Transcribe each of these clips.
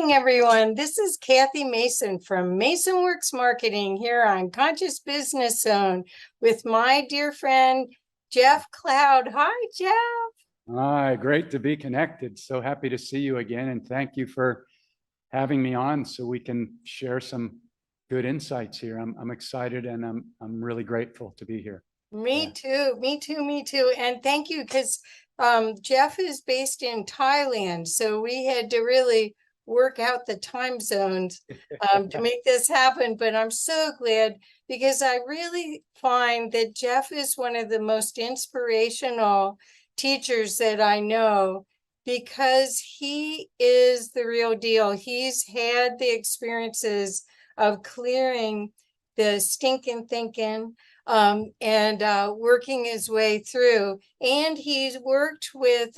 morning, everyone. This is Kathy Mason from Mason Works Marketing here on Conscious Business Zone with my dear friend, Jeff Cloud. Hi, Jeff. Hi, great to be connected. So happy to see you again. And thank you for having me on so we can share some good insights here. I'm excited and I'm really grateful to be here. Me too. And thank you because Jeff is based in Thailand. So we had to really work out the time zones to make this happen. But I'm so glad because I really find that Jeff is one of the most inspirational teachers that I know because he is the real deal. He's had the experiences of clearing the stinking thinking and working his way through. And he's worked with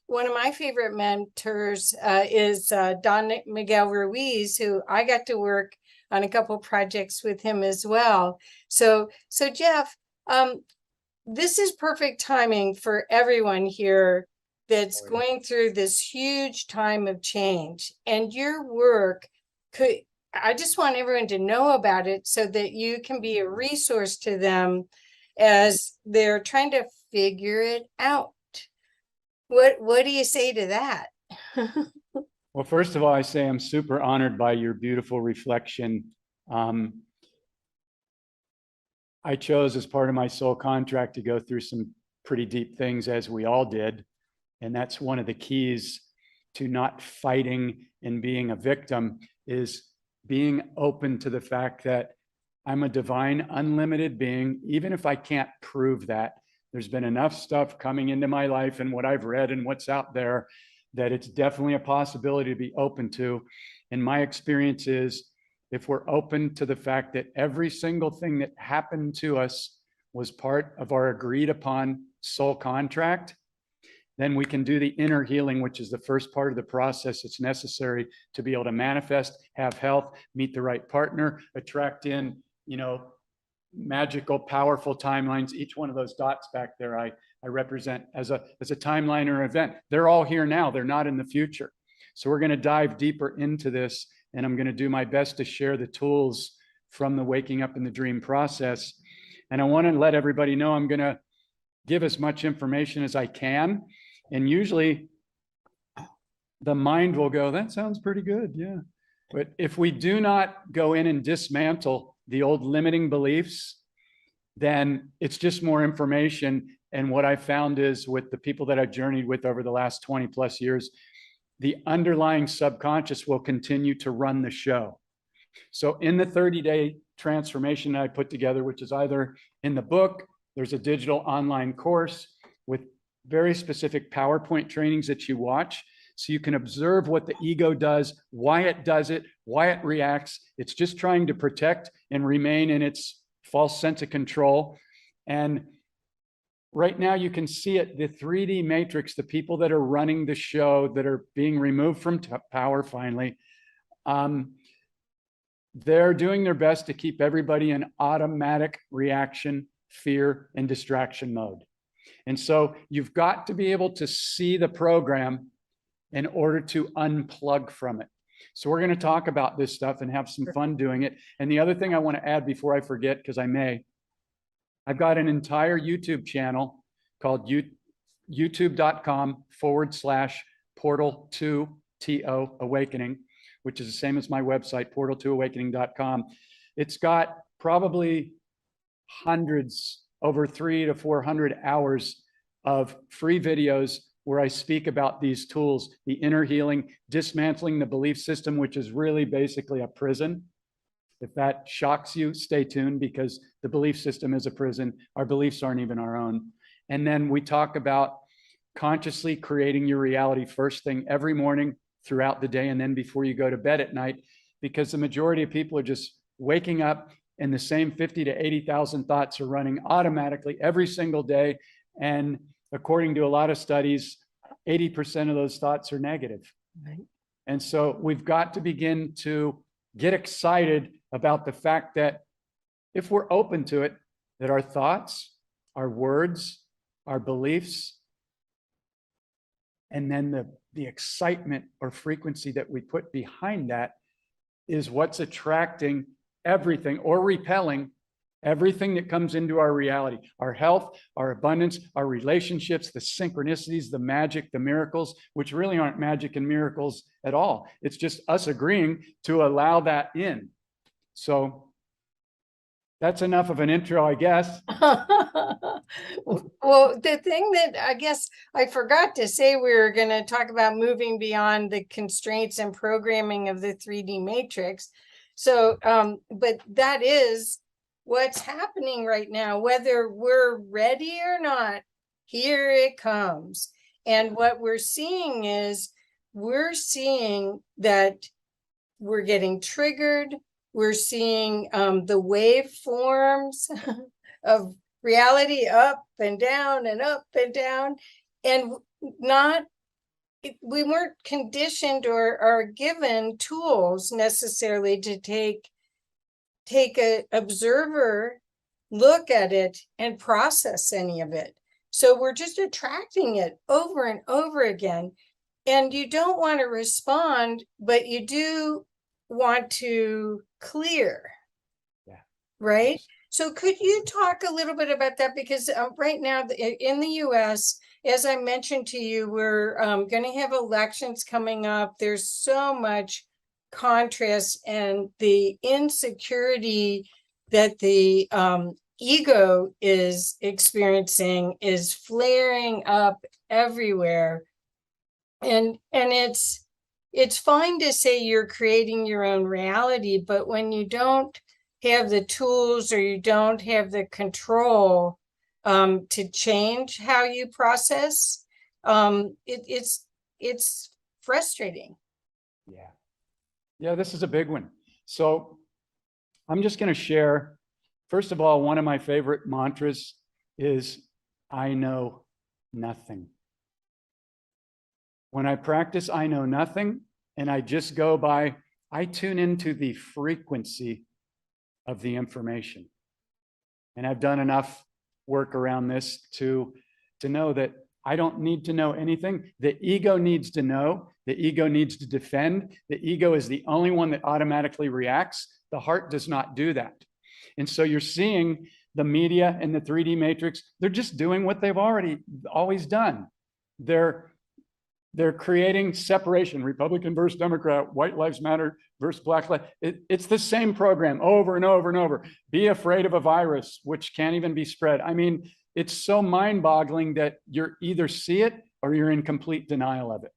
one of my favorite mentors is Don Miguel Ruiz, who I got to work on a couple projects with him as well. So Jeff, this is perfect timing for everyone here that's going through this huge time of change. And your work I just want everyone to know about it so that you can be a resource to them as they're trying to figure it out. What do you say to that? Well, first of all, I say I'm super honored by your beautiful reflection. I chose as part of my soul contract to go through some pretty deep things, as we all did. And that's one of the keys to not fighting and being a victim is being open to the fact that I'm a divine, unlimited being, even if I can't prove that. There's been enough stuff coming into my life and what I've read and what's out there that it's definitely a possibility to be open to. And my experience is if we're open to the fact that every single thing that happened to us was part of our agreed upon soul contract, then we can do the inner healing, which is the first part of the process that's necessary to be able to manifest, have health, meet the right partner, attract in, magical, powerful timelines. Each one of those dots back there, I represent as a timeline or event. They're all here now. They're not in the future. So we're going to dive deeper into this, and I'm going to do my best to share the tools from the waking up in the dream process. And I want to let everybody know I'm going to give as much information as I can. And usually the mind will go, that sounds pretty good. Yeah. But if we do not go in and dismantle the old limiting beliefs, then it's just more information. And what I found is with the people that I've journeyed with over the last 20 plus years, the underlying subconscious will continue to run the show. So in the 30-day transformation I put together, which is either in the book, there's a digital online course with very specific PowerPoint trainings that you watch. So you can observe what the ego does, why it reacts. It's just trying to protect and remain in its false sense of control. And right now you can see it, the 3D matrix, the people that are running the show that are being removed from power finally, they're doing their best to keep everybody in automatic reaction, fear, and distraction mode. And so you've got to be able to see the program in order to unplug from it. So we're going to talk about this stuff and have some fun doing it. And the other thing I want to add before I forget, because I may, I've got an entire YouTube channel called youtube.com/portal2 awakening, which is the same as my website, portal2awakening.com. It's got probably hundreds, over 300 to 400 hours of free videos where I speak about these tools, the inner healing, dismantling the belief system, which is really basically a prison. If that shocks you, stay tuned because the belief system is a prison. Our beliefs aren't even our own. And then we talk about consciously creating your reality first thing every morning throughout the day and then before you go to bed at night, because the majority of people are just waking up and the same 50 to 80,000 thoughts are running automatically every single day. And according to a lot of studies, 80% of those thoughts are negative. Right. And so we've got to begin to get excited about the fact that if we're open to it, that our thoughts, our words, our beliefs, and then the excitement or frequency that we put behind that is what's attracting everything or repelling everything that comes into our reality, our health, our abundance, our relationships, the synchronicities, the magic, the miracles, which really aren't magic and miracles at all. It's just us agreeing to allow that in. So that's enough of an intro, I guess. Well, the thing that I guess I forgot to say, we were going to talk about moving beyond the constraints and programming of the 3D matrix. So, but that is what's happening right now, whether we're ready or not, here it comes. And what we're seeing is we're seeing that we're getting triggered. We're seeing the waveforms of reality up and down and up and down, and not, we weren't conditioned or given tools necessarily to take a observer look at it and process any of it. So we're just attracting it over and over again. And you don't want to respond, but you do want to clear. Yeah. Right? So could you talk a little bit about that? Because right now in the US, as I mentioned to you, we're going to have elections coming up. There's so much contrast, and the insecurity that the ego is experiencing is flaring up everywhere. And it's fine to say you're creating your own reality, but when you don't have the tools or you don't have the control to change how you process, it's frustrating. Yeah, this is a big one. So I'm just going to share, first of all, one of my favorite mantras is, I know nothing. When I practice I know nothing, and I just go by, I tune into the frequency of the information. And I've done enough work around this to know that I don't need to know anything. The ego needs to know. The ego needs to defend. The ego is the only one that automatically reacts. The heart does not do that. And so you're seeing the media and the 3D matrix, they're just doing what they've always done. They're creating separation, Republican versus Democrat, white lives matter versus black lives. It's the same program over and over and over. Be afraid of a virus, which can't even be spread. I mean, it's so mind-boggling that you're either see it or you're in complete denial of it.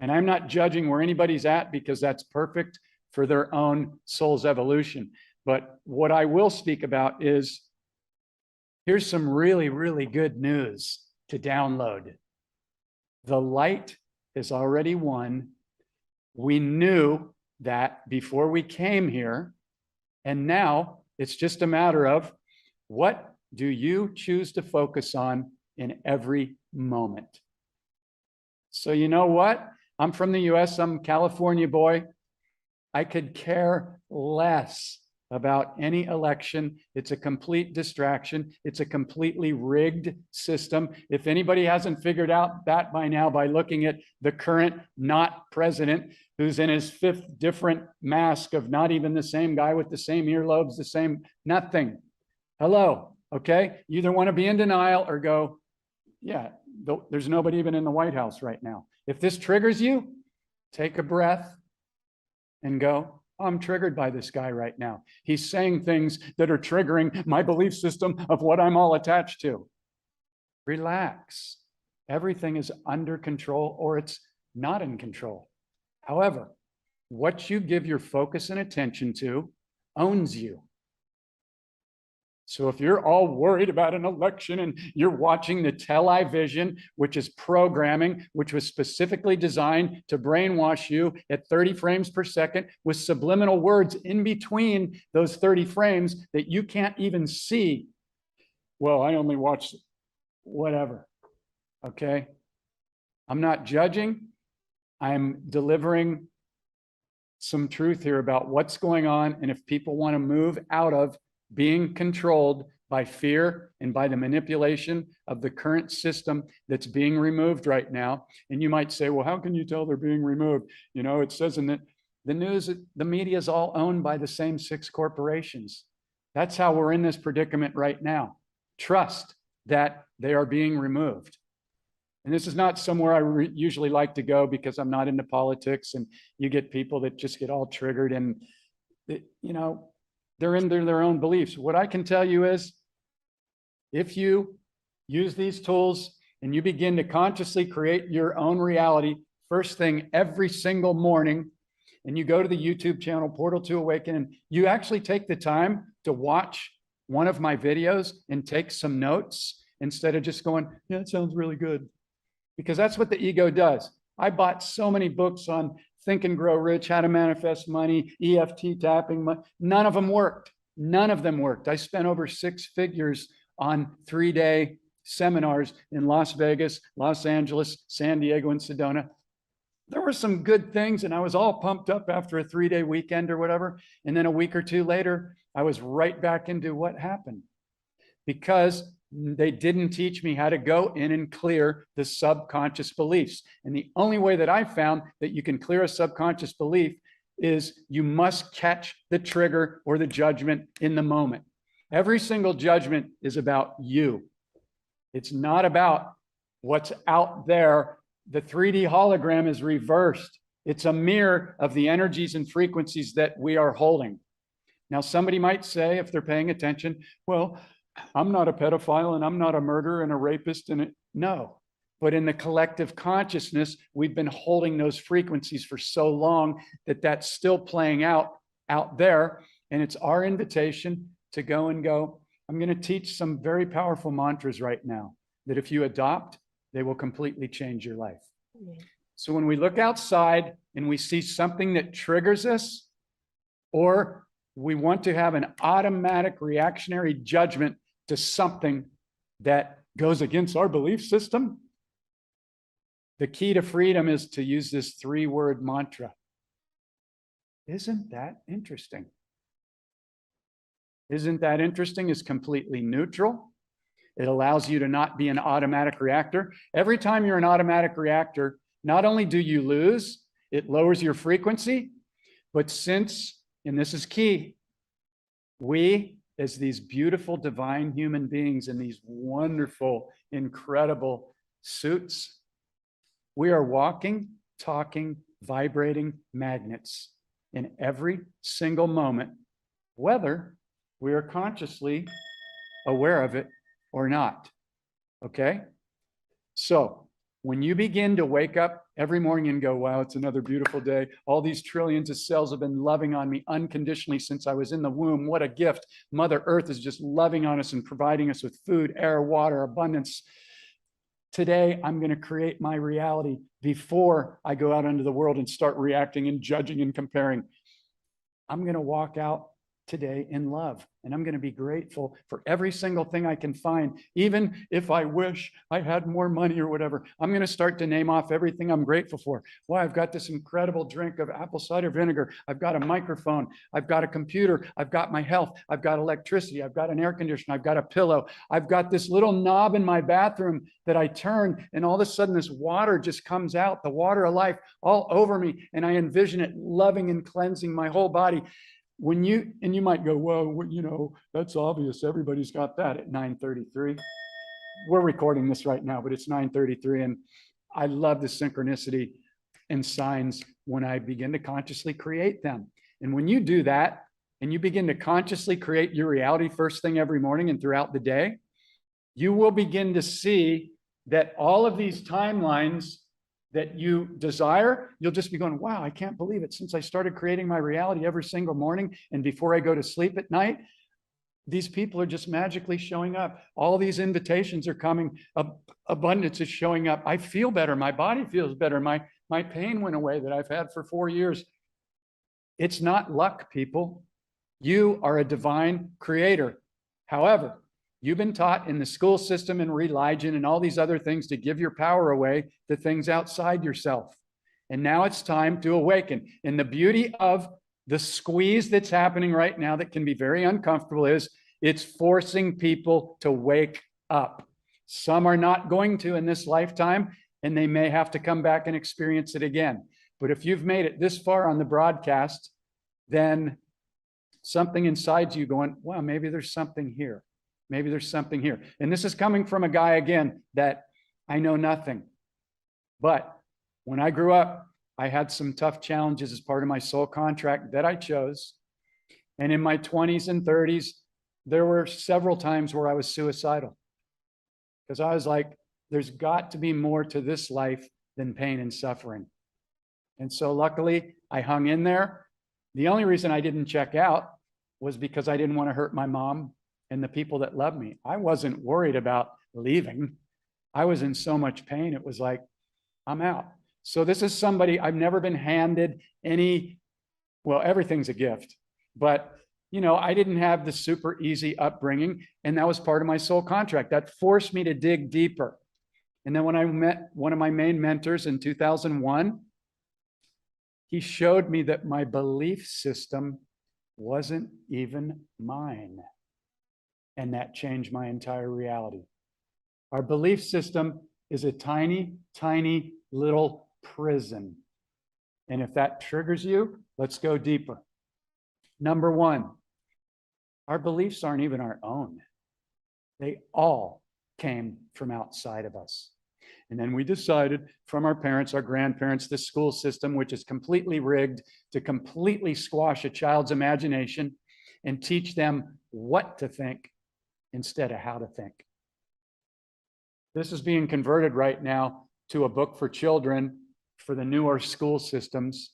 And I'm not judging where anybody's at, because that's perfect for their own soul's evolution. But what I will speak about is, here's some really, really good news to download. The light is already won. We knew that before we came here. And now it's just a matter of, what do you choose to focus on in every moment? So you know what? I'm from the US, I'm a California boy. I could care less about any election. It's a complete distraction. It's a completely rigged system. If anybody hasn't figured out that by now, by looking at the current not president, who's in his 5th different mask of not even the same guy with the same earlobes, the same nothing. Hello. Okay, you either want to be in denial or go, yeah, there's nobody even in the White House right now. If this triggers you, take a breath and go, oh, I'm triggered by this guy right now. He's saying things that are triggering my belief system of what I'm all attached to. Relax. Everything is under control, or it's not in control. However, what you give your focus and attention to owns you. So if you're all worried about an election and you're watching the television, which is programming, which was specifically designed to brainwash you at 30 frames per second with subliminal words in between those 30 frames that you can't even see. Well, I only watch whatever. Okay. I'm not judging. I'm delivering some truth here about what's going on. And if people want to move out of being controlled by fear and by the manipulation of the current system that's being removed right now. And you might say, well, how can you tell they're being removed? You know, it says in the news, the media is all owned by the same 6 corporations. That's how we're in this predicament right now. Trust that they are being removed. And this is not somewhere I usually like to go because I'm not into politics, and you get people that just get all triggered and, you know, they're into their own beliefs. What I can tell you is, if you use these tools and you begin to consciously create your own reality, first thing every single morning, and you go to the YouTube channel, Portal to Awaken, and you actually take the time to watch one of my videos and take some notes instead of just going, yeah, it sounds really good. Because that's what the ego does. I bought so many books on Think and Grow Rich, How to Manifest Money, EFT tapping. None of them worked. None of them worked. I spent over 6 figures on 3-day seminars in Las Vegas, Los Angeles, San Diego, and Sedona. There were some good things, and I was all pumped up after a 3-day weekend or whatever. And then a week or 2 later, I was right back into what happened, because they didn't teach me how to go in and clear the subconscious beliefs. And the only way that I found that you can clear a subconscious belief is you must catch the trigger or the judgment in the moment. Every single judgment is about you. It's not about what's out there. The 3D hologram is reversed. It's a mirror of the energies and frequencies that we are holding. Now, somebody might say, if they're paying attention, well, I'm not a pedophile and I'm not a murderer and a rapist. And no, but in the collective consciousness, we've been holding those frequencies for so long that that's still playing out there. And it's our invitation to go and go, I'm going to teach some very powerful mantras right now that if you adopt, they will completely change your life. Yeah. So when we look outside and we see something that triggers us, or we want to have an automatic reactionary judgment to something that goes against our belief system, the key to freedom is to use this 3-word mantra. Isn't that interesting? Isn't that interesting? It's completely neutral. It allows you to not be an automatic reactor. Every time you're an automatic reactor, not only do you lose, it lowers your frequency, but since, and this is key, we, as these beautiful divine human beings in these wonderful, incredible suits, we are walking, talking, vibrating magnets in every single moment, whether we are consciously aware of it or not. Okay? So when you begin to wake up every morning and go, wow, it's another beautiful day. All these trillions of cells have been loving on me unconditionally since I was in the womb. What a gift. Mother Earth is just loving on us and providing us with food, air, water, abundance. Today, I'm going to create my reality before I go out into the world and start reacting and judging and comparing. I'm going to walk out today in love. And I'm going to be grateful for every single thing I can find. Even if I wish I had more money or whatever, I'm going to start to name off everything I'm grateful for. Why, I've got this incredible drink of apple cider vinegar. I've got a microphone. I've got a computer. I've got my health. I've got electricity. I've got an air conditioner. I've got a pillow. I've got this little knob in my bathroom that I turn, and all of a sudden this water just comes out, the water of life all over me. And I envision it loving and cleansing my whole body. When you, and you might go, well, you know, that's obvious. Everybody's got that at 9:33. We're recording this right now, but it's 9:33. And I love the synchronicity and signs when I begin to consciously create them. And when you do that, and you begin to consciously create your reality first thing every morning and throughout the day, you will begin to see that all of these timelines that you desire, you'll just be going, wow, I can't believe it. Since I started creating my reality every single morning and before I go to sleep at night, these people are just magically showing up. All these invitations are coming. Abundance is showing up. I feel better. My body feels better. My pain went away that I've had for 4 years. It's not luck, people. You are a divine creator. However, you've been taught in the school system and religion and all these other things to give your power away to things outside yourself. And now it's time to awaken. And the beauty of the squeeze that's happening right now that can be very uncomfortable is It's forcing people to wake up. Some are not going to in this lifetime, and they may have to come back and experience it again. But if you've made it this far on the broadcast, then something inside you going, well, maybe there's something here. Maybe there's something here. And this is coming from a guy, again, that I know nothing. But when I grew up, I had some tough challenges as part of my soul contract that I chose. And in my 20s and 30s, there were several times where I was suicidal. Because I was like, there's got to be more to this life than pain and suffering. And so luckily, I hung in there. The only reason I didn't check out was because I didn't want to hurt my mom and the people that love me. I wasn't worried about leaving. I was in so much pain. It was like, I'm out. So this is somebody, I've never been handed any, well, everything's a gift, but you know, I didn't have the super easy upbringing, and that was part of my soul contract. That forced me to dig deeper. And then when I met one of my main mentors in 2001, he showed me that my belief system wasn't even mine. And that changed my entire reality. Our belief system is a tiny, tiny little prison. And if that triggers you, let's go deeper. Number one, our beliefs aren't even our own. They all came from outside of us. And then we decided from our parents, our grandparents, the school system, which is completely rigged to completely squash a child's imagination and teach them what to think instead of how to think. This is being converted right now to a book for children for the newer school systems.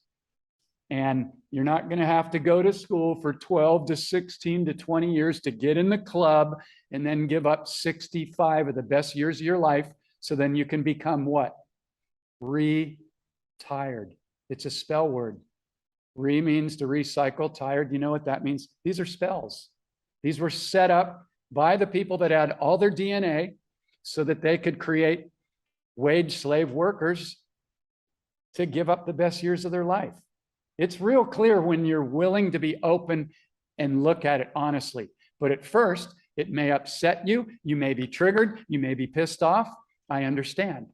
And you're not going to have to go to school for 12 to 16 to 20 years to get in the club and then give up 65 of the best years of your life. So then you can become what? Retired. It's a spell word. Re means to recycle. Tired, you know what that means? These are spells. These were set up by the people that had all their DNA so that they could create wage slave workers to give up the best years of their life. It's real clear when you're willing to be open and look at it honestly. But at first, it may upset you. You may be triggered. You may be pissed off. I understand.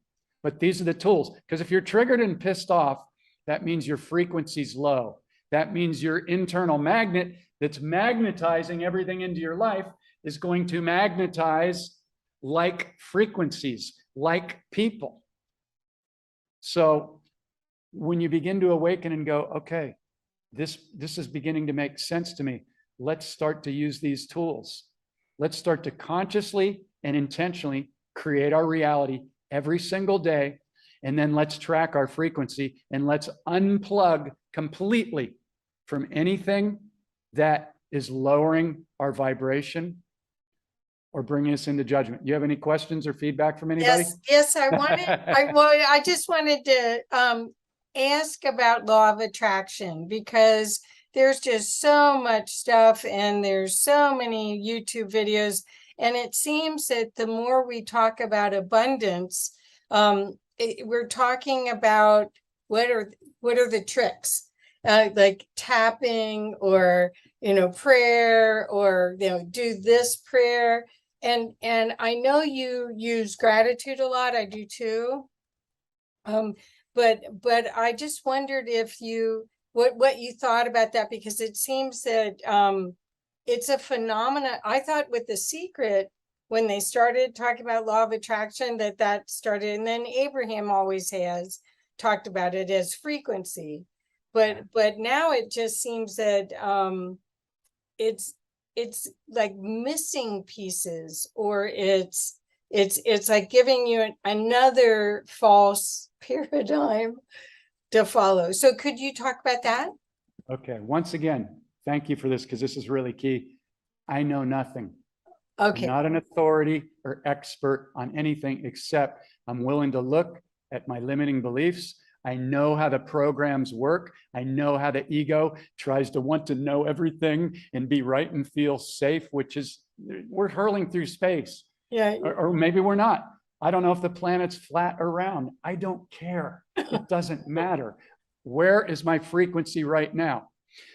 But these are the tools. Because if you're triggered and pissed off, that means your frequency's low. That means your internal magnet that's magnetizing everything into your life is going to magnetize like frequencies, like people. So when you begin to awaken and go, okay, this is beginning to make sense to me. Let's start to use these tools. Let's start to consciously and intentionally create our reality every single day. And then let's track our frequency and let's unplug completely from anything that is lowering our vibration or bringing us into judgment. You have any questions or feedback from anybody? Yes, I just wanted to ask about law of attraction, because there's just so much stuff and there's so many YouTube videos, and it seems that the more we talk about abundance, we're talking about what are the tricks, like tapping or prayer, or do this prayer, and I know you use gratitude a lot. I do too. But I just wondered if what you thought about that, because it seems that it's a phenomenon. I thought with The Secret, when they started talking about law of attraction, that started, and then Abraham always has talked about it as frequency. But now it just seems that it's like missing pieces, or it's like giving you another false paradigm to follow. So could you talk about that? Okay. Once again, thank you for this, because this is really key. I know nothing. Okay. I'm not an authority or expert on anything, except I'm willing to look at my limiting beliefs. I know how the programs work. I know how the ego tries to want to know everything and be right and feel safe, which is, we're hurling through space. Yeah. Or maybe we're not. I don't know if the planet's flat or round. I don't care. It doesn't matter. Where is my frequency right now?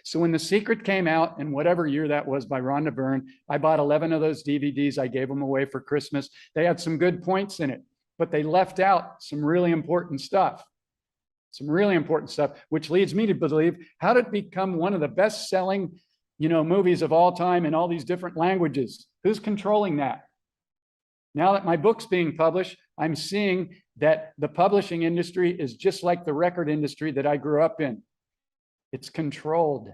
So when The Secret came out in whatever year that was by Rhonda Byrne, I bought 11 of those DVDs. I gave them away for Christmas. They had some good points in it, but they left out some really important stuff. Which leads me to believe, how did it become one of the best-selling, movies of all time in all these different languages? Who's controlling that? Now that my book's being published, I'm seeing that the publishing industry is just like the record industry that I grew up in. It's controlled.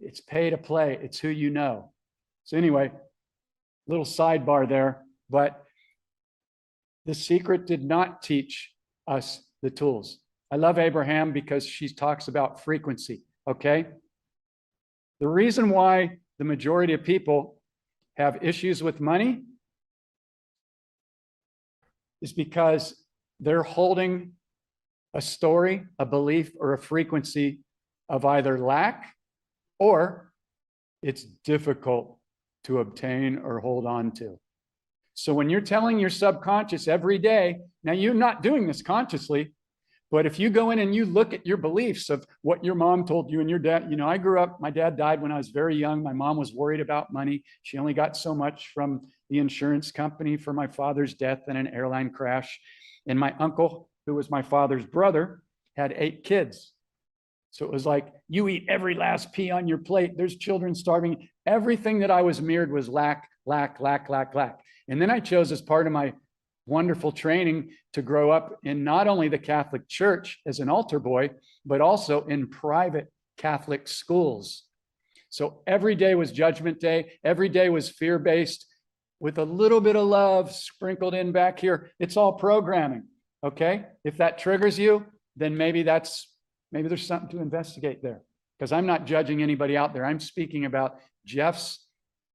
It's pay to play. It's who you know. So anyway, little sidebar there, but The Secret did not teach us the tools. I love Abraham because she talks about frequency, okay? The reason why the majority of people have issues with money is because they're holding a story, a belief, or a frequency of either lack or it's difficult to obtain or hold on to. So when you're telling your subconscious every day, now you're not doing this consciously, but if you go in and you look at your beliefs of what your mom told you and your dad, I grew up, my dad died when I was very young. My mom was worried about money. She only got so much from the insurance company for my father's death in an airline crash. And my uncle, who was my father's brother, had 8 kids. So it was like, you eat every last pea on your plate. There's children starving. Everything that I was mirrored was lack, lack, lack, lack, lack. And then I chose, as part of my wonderful training, to grow up in not only the Catholic Church as an altar boy, but also in private Catholic schools. So every day was Judgment Day. Every day was fear-based with a little bit of love sprinkled in back here. It's all programming, okay? If that triggers you, then maybe there's something to investigate there, because I'm not judging anybody out there. I'm speaking about Jeff's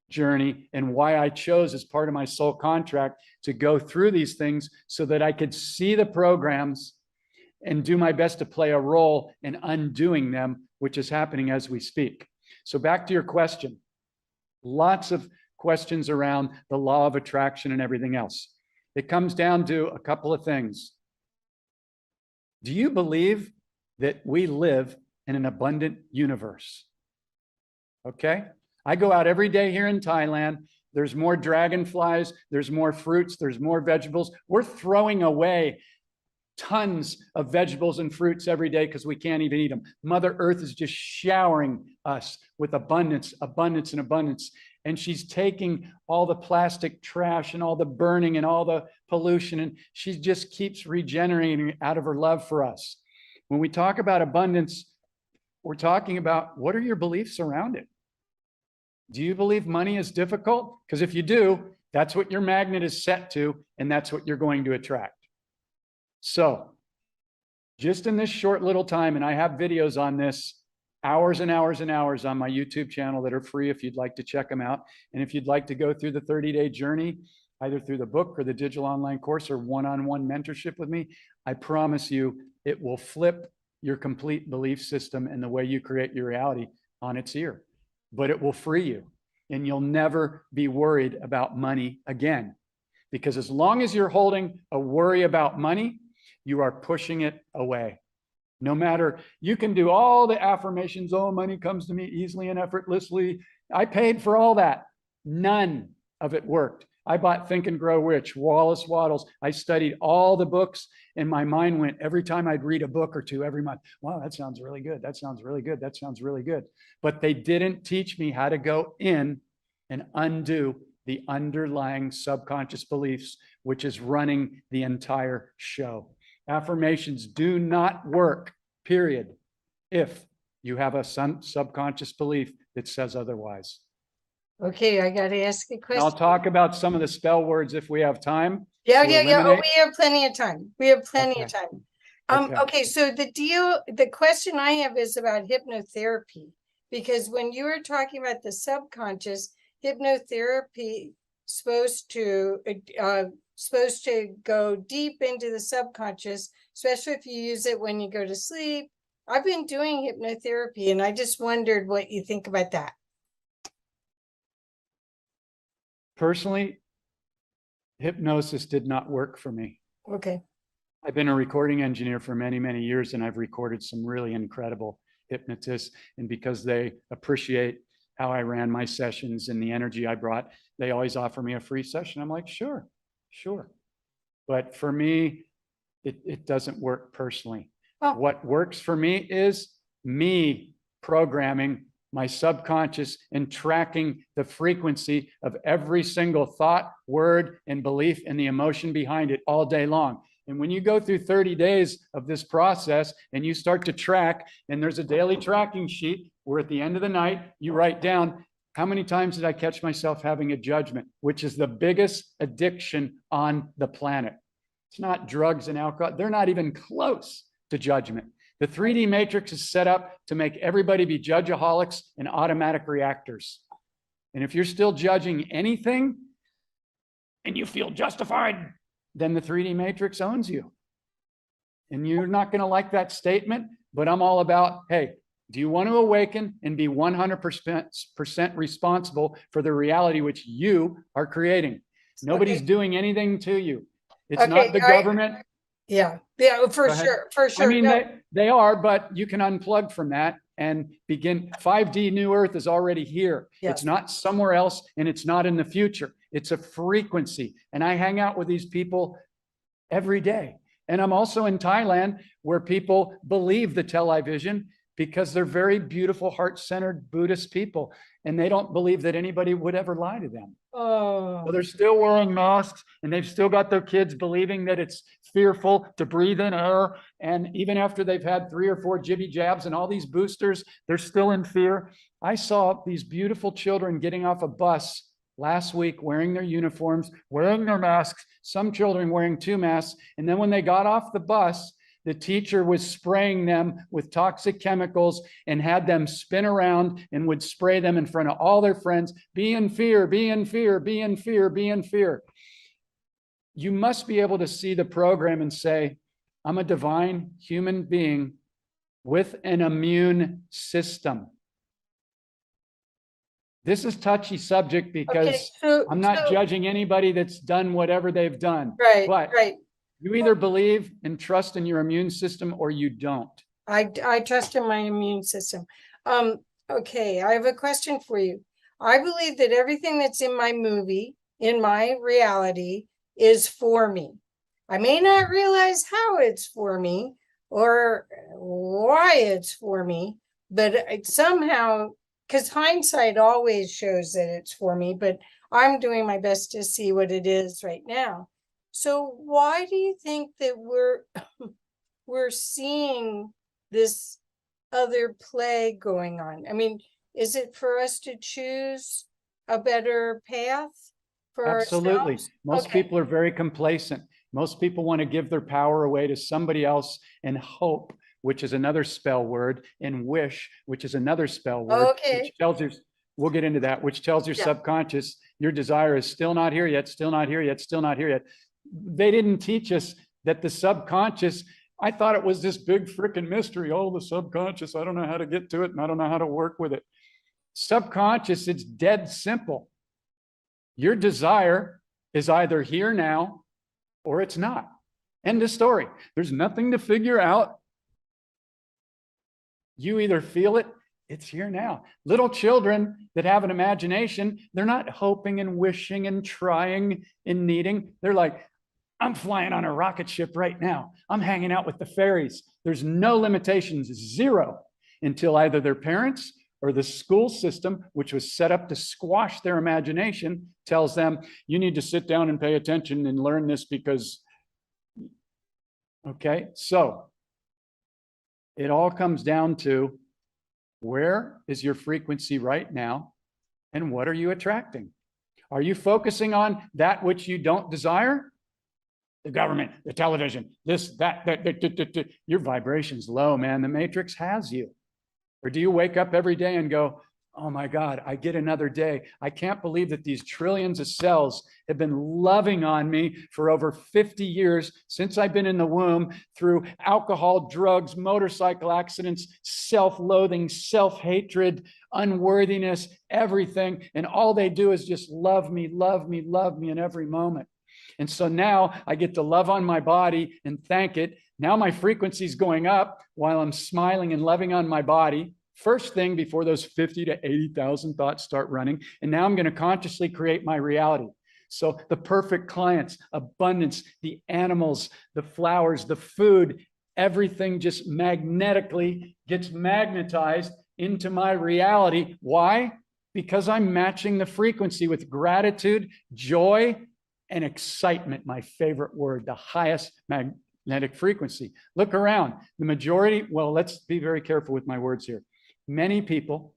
journey and why I chose, as part of my soul contract, to go through these things so that I could see the programs and do my best to play a role in undoing them, which is happening as we speak. So back to your question. Lots of questions around the law of attraction and everything else. It comes down to a couple of things. Do you believe that we live in an abundant universe? Okay. I go out every day here in Thailand. There's more dragonflies, there's more fruits, there's more vegetables. We're throwing away tons of vegetables and fruits every day because we can't even eat them. Mother Earth is just showering us with abundance, abundance, and abundance. And she's taking all the plastic trash and all the burning and all the pollution, and she just keeps regenerating out of her love for us. When we talk about abundance, we're talking about, what are your beliefs around it? Do you believe money is difficult? Because if you do, that's what your magnet is set to, and that's what you're going to attract. So just in this short little time, and I have videos on this, hours and hours and hours on my YouTube channel that are free if you'd like to check them out. And if you'd like to go through the 30-day journey, either through the book or the digital online course or one-on-one mentorship with me, I promise you it will flip your complete belief system and the way you create your reality on its ear. But it will free you, and you'll never be worried about money again. Because as long as you're holding a worry about money, you are pushing it away. No matter, you can do all the affirmations, oh, money comes to me easily and effortlessly. I paid for all that. None of it worked. I bought Think and Grow Rich, Wallace Wattles. I studied all the books, and my mind went, every time I'd read a book or two every month, wow, that sounds really good. That sounds really good. That sounds really good. But they didn't teach me how to go in and undo the underlying subconscious beliefs, which is running the entire show. Affirmations do not work, period, if you have a subconscious belief that says otherwise. Okay, I got to ask a And question. I'll talk about some of the spell words if we have time. Yeah. Oh, eliminate. we have plenty of time. We have plenty of time. Okay. Okay, so the question I have is about hypnotherapy, because when you were talking about the subconscious, hypnotherapy supposed to go deep into the subconscious, especially if you use it when you go to sleep. I've been doing hypnotherapy, and I just wondered what you think about that. Personally, hypnosis did not work for me. Okay. I've been a recording engineer for many, many years, and I've recorded some really incredible hypnotists, and because they appreciate how I ran my sessions and the energy I brought, they always offer me a free session. I'm like, sure. But for me, it doesn't work personally. Oh. What works for me is me programming my subconscious and tracking the frequency of every single thought, word, and belief and the emotion behind it all day long. And when you go through 30 days of this process and you start to track, and there's a daily tracking sheet where at the end of the night, you write down, how many times did I catch myself having a judgment, which is the biggest addiction on the planet. It's not drugs and alcohol. They're not even close to judgment. The 3D matrix is set up to make everybody be judgeaholics and automatic reactors. And if you're still judging anything and you feel justified, then the 3D matrix owns you. And you're not going to like that statement, but I'm all about, hey, do you want to awaken and be 100% responsible for the reality which you are creating? Nobody's doing anything to you. It's not the government. Yeah, for sure. I mean, they are, but you can unplug from that and begin. 5D New Earth is already here. Yes. It's not somewhere else, and it's not in the future. It's a frequency. And I hang out with these people every day. And I'm also in Thailand, where people believe the television because they're very beautiful, heart-centered Buddhist people. And they don't believe that anybody would ever lie to them. Oh. So they're still wearing masks, and they've still got their kids believing that it's fearful to breathe in air. And even after they've had 3 or 4 jibby jabs and all these boosters, they're still in fear. I saw these beautiful children getting off a bus last week, wearing their uniforms, wearing their masks, some children wearing 2 masks. And then when they got off the bus, the teacher was spraying them with toxic chemicals and had them spin around and would spray them in front of all their friends. Be in fear, be in fear, be in fear, be in fear. You must be able to see the program and say, I'm a divine human being with an immune system. This is a touchy subject because I'm not judging anybody that's done whatever they've done. Right, but right. You either believe and trust in your immune system or you don't. I trust in my immune system. Okay, I have a question for you. I believe that everything that's in my movie, in my reality, is for me. I may not realize how it's for me or why it's for me, but it's somehow, because hindsight always shows that it's for me, but I'm doing my best to see what it is right now. So why do you think that we're seeing this other play going on? I mean, is it for us to choose a better path for Absolutely. ourselves? Most people are very complacent. Most people want to give their power away to somebody else, and hope, which is another spell word, and wish, which is another spell word, which tells you, we'll get into that, which tells your subconscious your desire is still not here yet, still not here yet, still not here yet. They didn't teach us that the subconscious, I thought it was this big freaking mystery. Oh, the subconscious, I don't know how to get to it and I don't know how to work with it. Subconscious, it's dead simple. Your desire is either here now or it's not. End of story. There's nothing to figure out. You either feel it, it's here now. Little children that have an imagination, they're not hoping and wishing and trying and needing. They're like, I'm flying on a rocket ship right now. I'm hanging out with the fairies. There's no limitations, 0, until either their parents or the school system, which was set up to squash their imagination, tells them, you need to sit down and pay attention and learn this because, okay? So it all comes down to, where is your frequency right now? And what are you attracting? Are you focusing on that which you don't desire? The government, the television, this, that, your vibration's low, man. The matrix has you. Or do you wake up every day and go, oh my God, I get another day. I can't believe that these trillions of cells have been loving on me for over 50 years since I've been in the womb, through alcohol, drugs, motorcycle accidents, self-loathing, self-hatred, unworthiness, everything. And all they do is just love me, love me, love me in every moment. And so now I get to love on my body and thank it Now my frequency is going up while I'm smiling and loving on my body. First thing before those 50 to 80,000 thoughts start running. And now I'm going to consciously create my reality. So the perfect clients, abundance, the animals, the flowers, the food, everything just magnetically gets magnetized into my reality. Why? Because I'm matching the frequency with gratitude, joy, and excitement, my favorite word, the highest magnetic frequency. Look around. The majority, well, let's be very careful with my words here. Many people,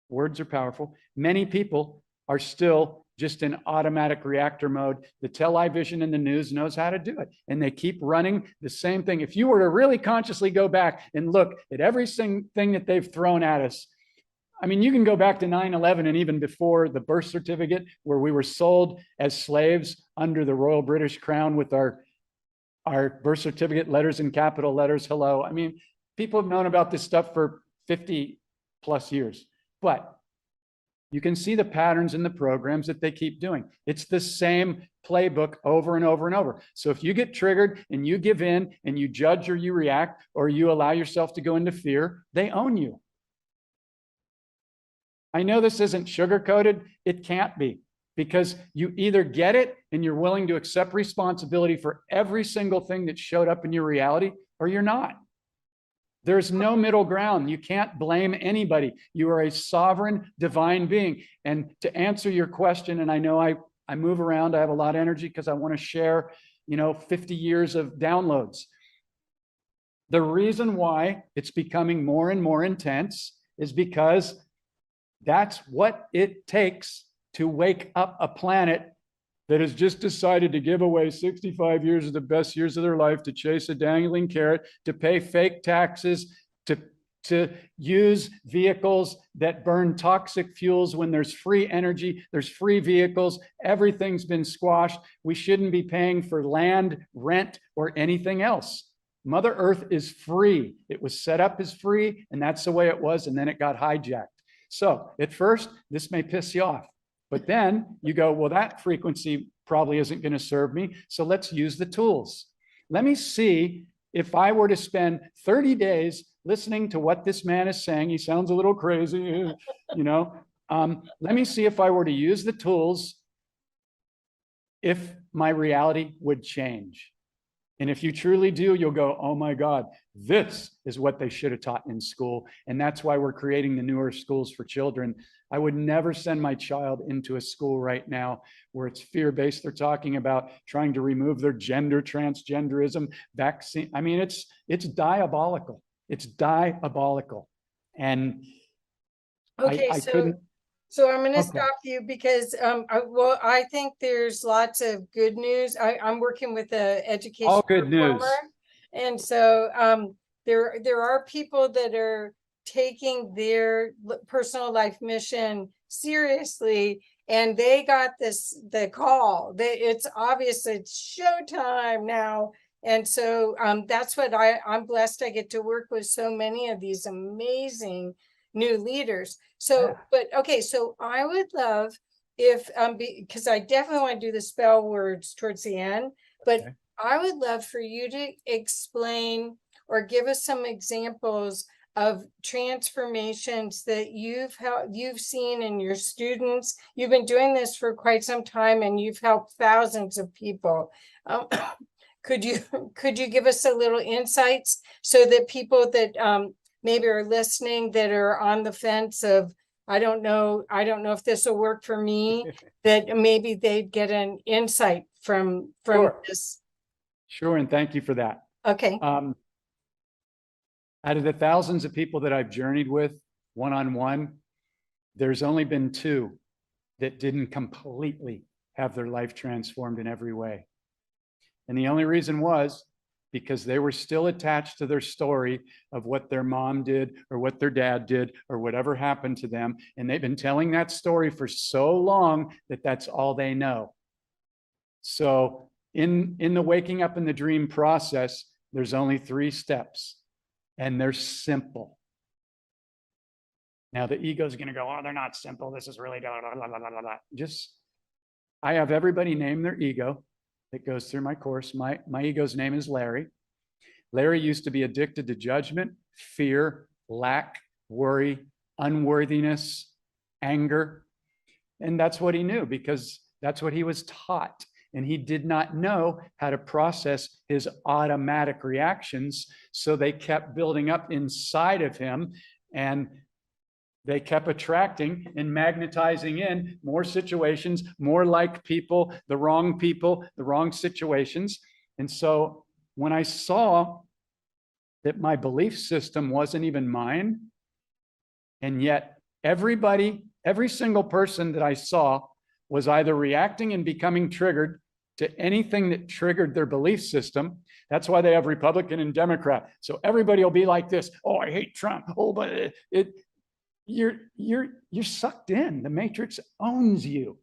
words are powerful, many people are still just in automatic reactor mode. The television and the news knows how to do it, and they keep running the same thing. If you were to really consciously go back and look at every thing that they've thrown at us, I mean, you can go back to 9/11 and even before the birth certificate, where we were sold as slaves under the Royal British Crown with our birth certificate letters in capital letters, hello. I mean, people have known about this stuff for 50 plus years, but you can see the patterns in the programs that they keep doing. It's the same playbook over and over and over. So if you get triggered and you give in and you judge or you react or you allow yourself to go into fear, they own you. I know this isn't sugar-coated. It can't be, because you either get it and you're willing to accept responsibility for every single thing that showed up in your reality, or you're not. There's no middle ground. You can't blame anybody. You are a sovereign divine being. And to answer your question, and I know I move around, I have a lot of energy because I want to share, 50 years of downloads. The reason why it's becoming more and more intense is because that's what it takes to wake up a planet that has just decided to give away 65 years of the best years of their life to chase a dangling carrot, to pay fake taxes, to use vehicles that burn toxic fuels when there's free energy, there's free vehicles, everything's been squashed. We shouldn't be paying for land, rent, or anything else. Mother Earth is free. It was set up as free, and that's the way it was, and then it got hijacked. So at first, this may piss you off. But then you go, well, that frequency probably isn't going to serve me. So let's use the tools. Let me see if I were to spend 30 days listening to what this man is saying. He sounds a little crazy, let me see if I were to use the tools, if my reality would change. And if you truly do, you'll go, oh my God, this is what they should have taught in school. And that's why we're creating the newer schools for children. I would never send my child into a school right now where it's fear-based. They're talking about trying to remove their gender, transgenderism, vaccine. I mean, it's diabolical. It's diabolical. And Okay, I couldn't. So I'm going to Okay. stop you because, I think there's lots of good news. I'm working with a education All good news. reformer, and so there are people that are taking their personal life mission seriously, and they got the call. It's obvious it's showtime now. And so that's what I'm blessed. I get to work with so many of these amazing new leaders. So, Yeah. but okay, so I would love if, because I definitely want to do the spell words towards the end, but Okay. I would love for you to explain or give us some examples of transformations that you've seen in your students. You've been doing this for quite some time and you've helped thousands of people. Could you give us a little insights so that people that maybe are listening that are on the fence of, I don't know if this will work for me, that maybe they'd get an insight from Sure. this. Sure, and thank you for that. Okay. Out of the thousands of people that I've journeyed with one-on-one, there's only been 2 that didn't completely have their life transformed in every way. And the only reason was because they were still attached to their story of what their mom did or what their dad did or whatever happened to them. And they've been telling that story for so long that that's all they know. So in the waking up in the dream process, there's only 3 steps, and they're simple. Now the ego is going to go, oh, they're not simple. This is really blah, blah, blah, blah, blah, blah. Just, I have everybody name their ego that goes through my course. My ego's name is Larry. Larry used to be addicted to judgment, fear, lack, worry, unworthiness, anger. And that's what he knew because that's what he was taught. And he did not know how to process his automatic reactions. So they kept building up inside of him, and they kept attracting and magnetizing in more situations, more like people, the wrong situations. And so when I saw that my belief system wasn't even mine, and yet every single person that I saw was either reacting and becoming triggered to anything that triggered their belief system. That's why they have Republican and Democrat. So everybody will be like this. Oh, I hate Trump. Oh, but you're sucked in. The matrix owns you.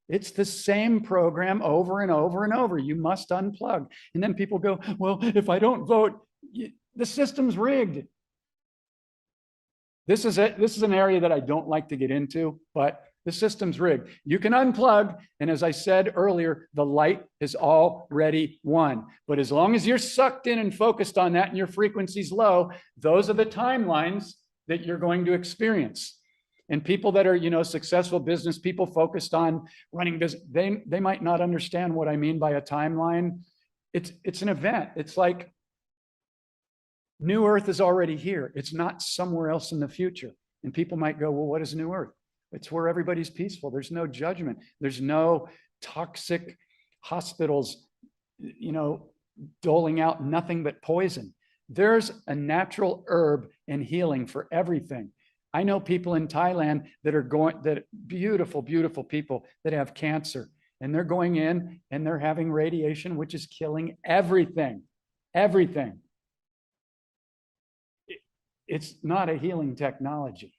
It's the same program over and over and over. You must unplug. And then people go, well, if I don't vote, the system's rigged. This is an area that I don't like to get into, but the system's rigged. You can unplug, and as I said earlier, the light is already won. But as long as you're sucked in and focused on that and your frequency's low, those are the timelines that you're going to experience. And people that are, successful business people focused on running business, they might not understand what I mean by a timeline. It's an event. It's like New Earth is already here. It's not somewhere else in the future. And people might go, well, what is New Earth? It's where everybody's peaceful. There's no judgment. There's no toxic hospitals, doling out nothing but poison. There's a natural herb and healing for everything. I know people in Thailand that beautiful, beautiful people that have cancer, and they're going in and they're having radiation, which is killing everything. Everything. It's not a healing technology.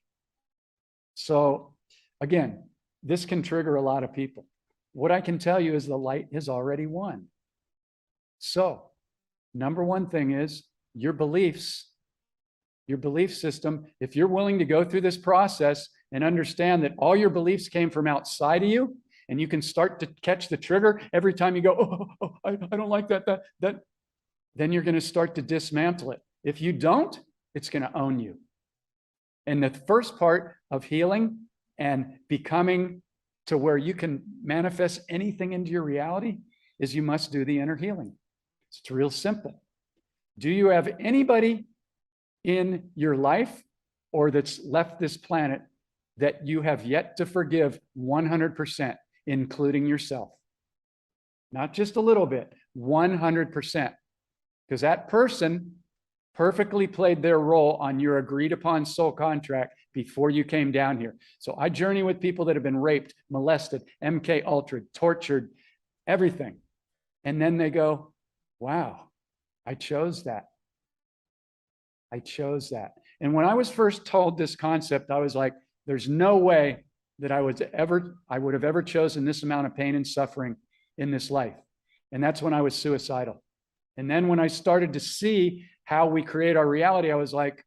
So again, this can trigger a lot of people. What I can tell you is the light has already won. So number one thing is your beliefs, your belief system. If you're willing to go through this process and understand that all your beliefs came from outside of you, and you can start to catch the trigger every time you go, I don't like that, then you're going to start to dismantle it. If you don't, it's going to own you. And the first part of healing and becoming to where you can manifest anything into your reality is you must do the inner healing. It's real simple. Do you have anybody in your life or that's left this planet that you have yet to forgive 100%, including yourself? Not just a little bit, 100%. Because that person perfectly played their role on your agreed upon soul contract before you came down here. So I journey with people that have been raped, molested, MK ultra, tortured, everything. And then they go, wow, I chose that. I chose that. And when I was first told this concept, I was like, there's no way that I would have ever chosen this amount of pain and suffering in this life. And that's when I was suicidal. And then when I started to see how we create our reality, I was like,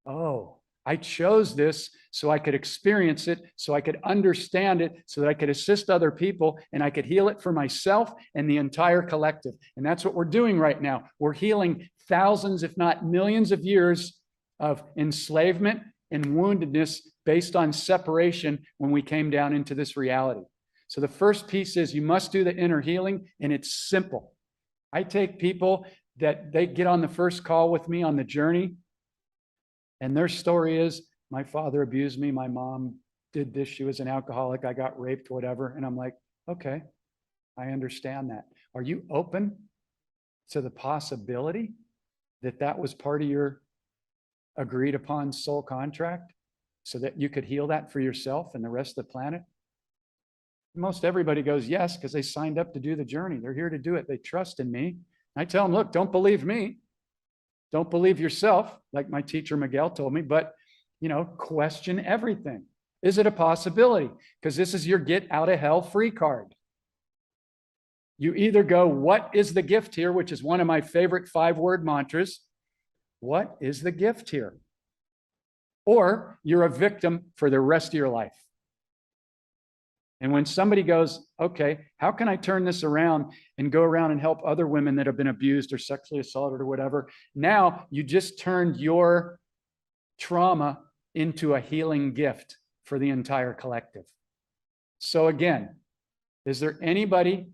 oh, I chose this so I could experience it, so I could understand it, so that I could assist other people, and I could heal it for myself and the entire collective. And that's what we're doing right now. We're healing thousands, if not millions of years of enslavement and woundedness based on separation when we came down into this reality. So the first piece is you must do the inner healing, and it's simple. I take people that they get on the first call with me on the journey, and their story is, my father abused me, my mom did this, she was an alcoholic, I got raped, whatever. And I'm like, okay, I understand that. Are you open to the possibility that that was part of your agreed upon soul contract so that you could heal that for yourself and the rest of the planet? Most everybody goes yes, because they signed up to do the journey. They're here to do it. They trust in me. I tell them, look, don't believe me. Don't believe yourself, like my teacher Miguel told me, but question everything. Is it a possibility? Because this is your get out of hell free card. You either go, what is the gift here? Which is one of my favorite 5-word mantras. What is the gift here? Or you're a victim for the rest of your life. And when somebody goes, okay, how can I turn this around and go around and help other women that have been abused or sexually assaulted or whatever? Now you just turned your trauma into a healing gift for the entire collective. So again, is there anybody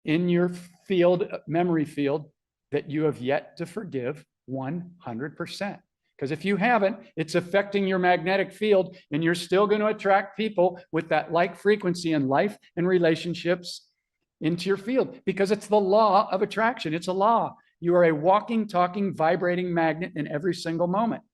in your field, memory field, that you have yet to forgive 100%? Because if you haven't, it's affecting your magnetic field, and you're still going to attract people with that like frequency in life and relationships into your field, because it's the law of attraction. It's a law. You are a walking, talking, vibrating magnet in every single moment.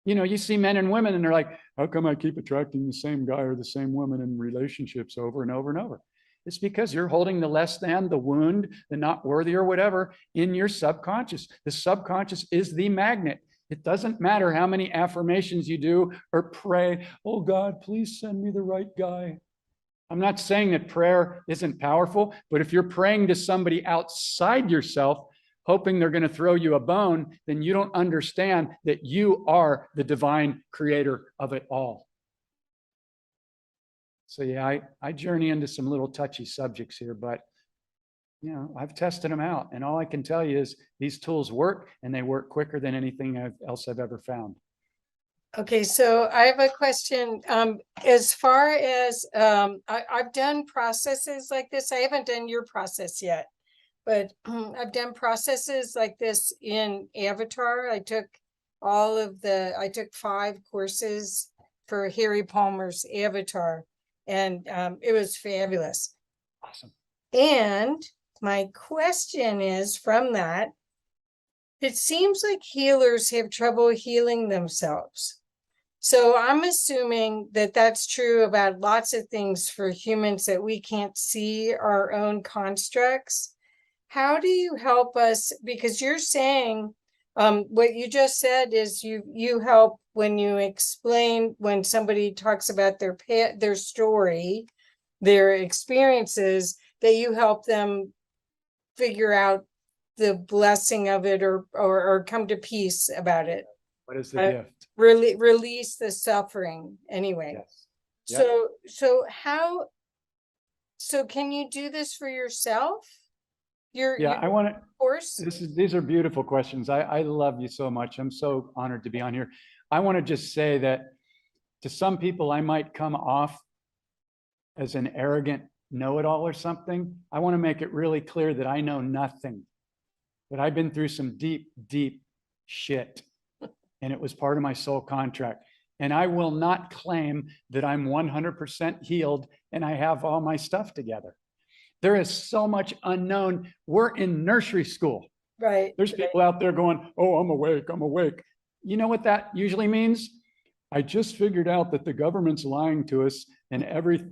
You know, you see men and women and they're like, how come I keep attracting the same guy or the same woman in relationships over and over and over? It's because you're holding the less than, the wound, the not worthy or whatever in your subconscious. The subconscious is the magnet. It doesn't matter how many affirmations you do or pray, oh God, please send me the right guy. I'm not saying that prayer isn't powerful, but if you're praying to somebody outside yourself, hoping they're going to throw you a bone, then you don't understand that you are the divine creator of it all. So yeah, I journey into some little touchy subjects here, but you know, I've tested them out, and all I can tell you is these tools work, and they work quicker than anything else I've ever found. Okay, so I have a question. As far as I've done processes like this, I haven't done your process yet, but I've done processes like this in Avatar. I took I took 5 courses for Harry Palmer's Avatar, and it was fabulous. Awesome. And my question is, from that, it seems like healers have trouble healing themselves. So I'm assuming that that's true about lots of things for humans, that we can't see our own constructs. How do you help us? Because you're saying, what you just said is you help when you explain, when somebody talks about their story, their experiences, that you help them figure out the blessing of it, or come to peace about it. What is the gift? Release the suffering anyway. Yes. Yep. So can you do this for yourself? I want to, course. these are beautiful questions. I love you so much. I'm so honored to be on here. I want to just say that to some people, I might come off as an arrogant know-it-all or something. I want to make it really clear that I know nothing, that I've been through some deep, deep shit, and it was part of my soul contract. And I will not claim that I'm 100% healed and I have all my stuff together. There is so much unknown. We're in nursery school. Right. There's people out there going, oh, I'm awake, I'm awake. You know what that usually means? I just figured out that the government's lying to us, and every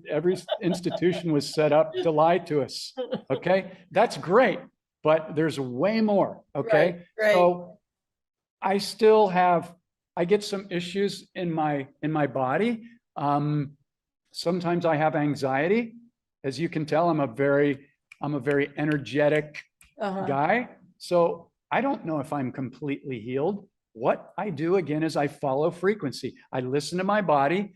institution was set up to lie to us. Okay, that's great, but there's way more. Okay, right. So I still have, I get some issues in my body. Sometimes I have anxiety. As you can tell, I'm a very energetic guy. So I don't know if I'm completely healed. What I do, again, is I follow frequency. I listen to my body.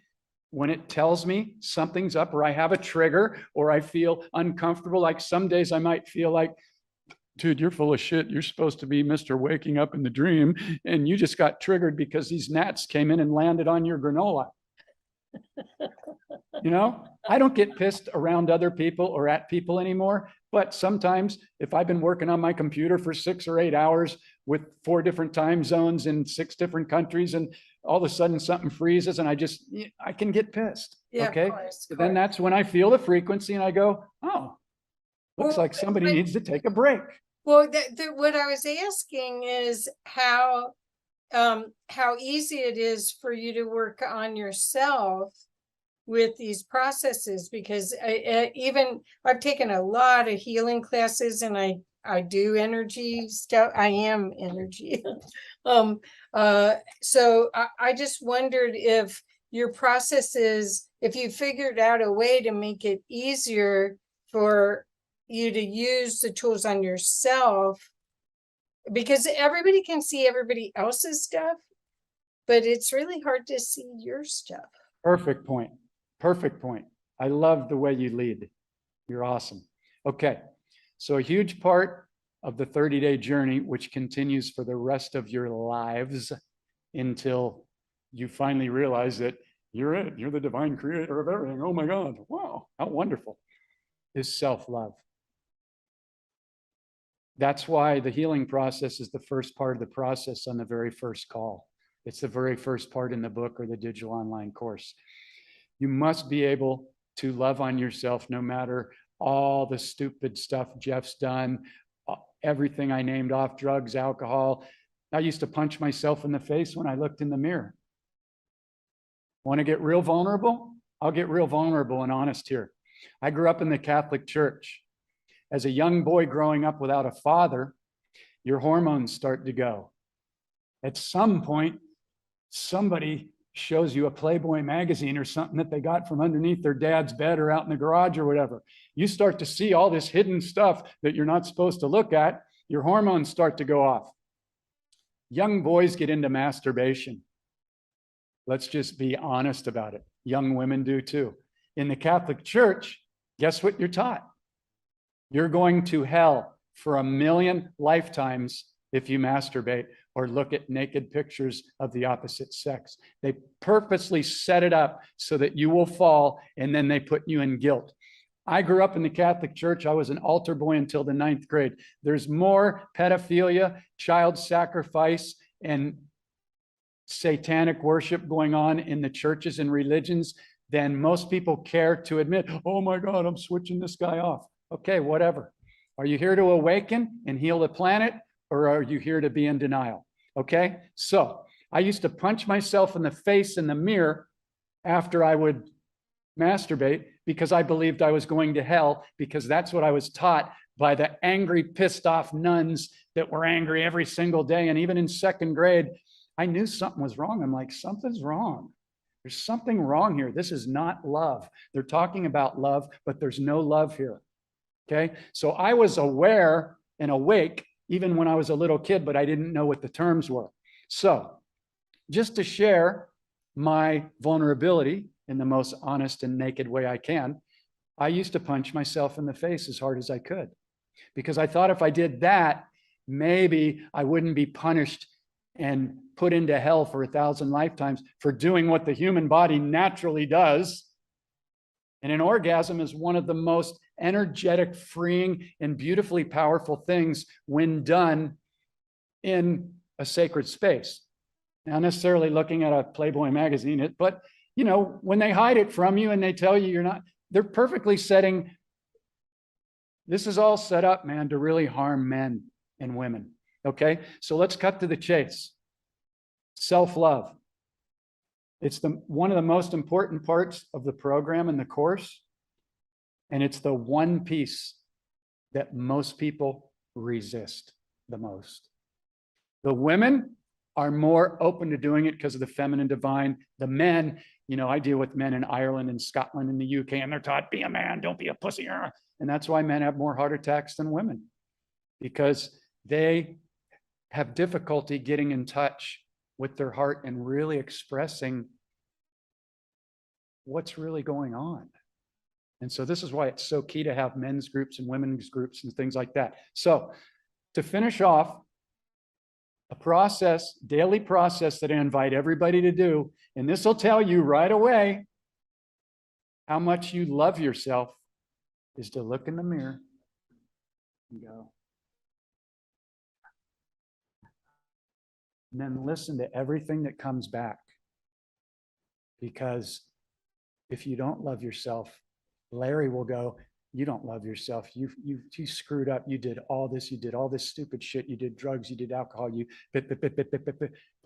When it tells me something's up, or I have a trigger, or I feel uncomfortable, like some days I might feel like, dude, you're full of shit. You're supposed to be Mr. Waking Up in the Dream, and you just got triggered because these gnats came in and landed on your granola. You know, I don't get pissed around other people or at people anymore. But sometimes if I've been working on my computer for 6 or 8 hours with 4 different time zones in 6 different countries, and all of a sudden something freezes and I can get pissed. Yeah, okay. Of course. Then that's when I feel the frequency and I go, oh, looks like somebody needs to take a break. Well, what I was asking is how easy it is for you to work on yourself with these processes, because I've taken a lot of healing classes, and I do energy stuff. I am energy. So I just wondered if your processes, if you figured out a way to make it easier for you to use the tools on yourself, because everybody can see everybody else's stuff, but it's really hard to see your stuff. Perfect point. Perfect point. I love the way you lead. You're awesome. Okay. So a huge part of the 30-day journey, which continues for the rest of your lives until you finally realize that you're it. You're the divine creator of everything. Oh my God. Wow. How wonderful is self-love. That's why the healing process is the first part of the process on the very first call. It's the very first part in the book or the digital online course. You must be able to love on yourself no matter all the stupid stuff Jeff's done, everything I named off, drugs, alcohol. I used to punch myself in the face when I looked in the mirror. Want to get real vulnerable? I'll get real vulnerable and honest here. I grew up in the Catholic Church. As a young boy growing up without a father, your hormones start to go. At some point, somebody shows you a Playboy magazine or something that they got from underneath their dad's bed or out in the garage or whatever. You start to see all this hidden stuff that you're not supposed to look at. Your hormones start to go off. Young boys get into masturbation. Let's just be honest about it. Young women do too. In the Catholic Church, guess what you're taught? You're going to hell for 1,000,000 lifetimes if you masturbate or look at naked pictures of the opposite sex. They purposely set it up so that you will fall, and then they put you in guilt. I grew up in the Catholic Church. I was an altar boy until the 9th grade. There's more pedophilia, child sacrifice, and satanic worship going on in the churches and religions than most people care to admit. Oh my God, I'm switching this guy off. Okay, whatever. Are you here to awaken and heal the planet, or are you here to be in denial? Okay, so I used to punch myself in the face in the mirror after I would masturbate because I believed I was going to hell, because that's what I was taught by the angry, pissed off nuns that were angry every single day. And even in 2nd grade, I knew something was wrong. I'm like, something's wrong. There's something wrong here. This is not love. They're talking about love, but there's no love here. Okay, so I was aware and awake even when I was a little kid, but I didn't know what the terms were. So just to share my vulnerability in the most honest and naked way I can, I used to punch myself in the face as hard as I could, because I thought if I did that, maybe I wouldn't be punished and put into hell for 1,000 lifetimes for doing what the human body naturally does. And an orgasm is one of the most energetic, freeing, and beautifully powerful things when done in a sacred space. Not necessarily looking at a Playboy magazine, but you know, when they hide it from you and they tell you you're not, they're perfectly setting, this is all set up, man, to really harm men and women. Okay, so let's cut to the chase. Self-love. It's one of the most important parts of the program and the course. And it's the one piece that most people resist the most. The women are more open to doing it because of the feminine divine. The men, you know, I deal with men in Ireland and Scotland and the UK, and they're taught, be a man, don't be a pussy. And that's why men have more heart attacks than women, because they have difficulty getting in touch with their heart and really expressing what's really going on. And so this is why it's so key to have men's groups and women's groups and things like that. So to finish off, a process, daily process that I invite everybody to do, and this will tell you right away how much you love yourself, is to look in the mirror and go. And then listen to everything that comes back. Because if you don't love yourself, Larry will go, you don't love yourself. You screwed up. You did all this stupid shit. You did drugs. You did alcohol. But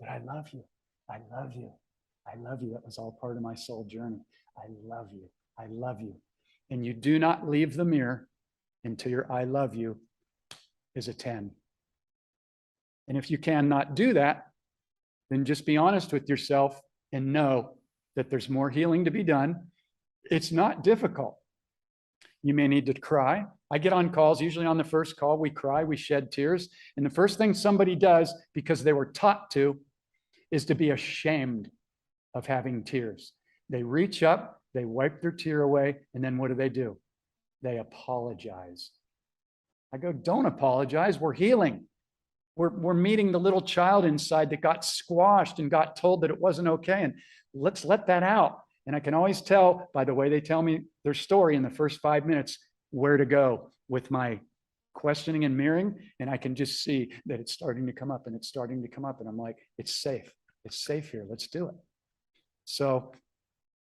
I love you. I love you. I love you. That was all part of my soul journey. I love you. I love you. And you do not leave the mirror until your I love you is a 10. And if you cannot do that, then just be honest with yourself and know that there's more healing to be done. It's not difficult. You may need to cry. I get on calls, usually on the first call, we cry, we shed tears. And the first thing somebody does, because they were taught to, is to be ashamed of having tears. They reach up, They wipe their tear away. And then what do? They apologize. I go, don't apologize. We're healing. We're meeting the little child inside that got squashed and got told that it wasn't okay. And let's let that out. And I can always tell by the way they tell me their story in the first 5 minutes where to go with my questioning and mirroring. And I can just see that it's starting to come up and it's starting to come up. And I'm like, it's safe. It's safe here. Let's do it. So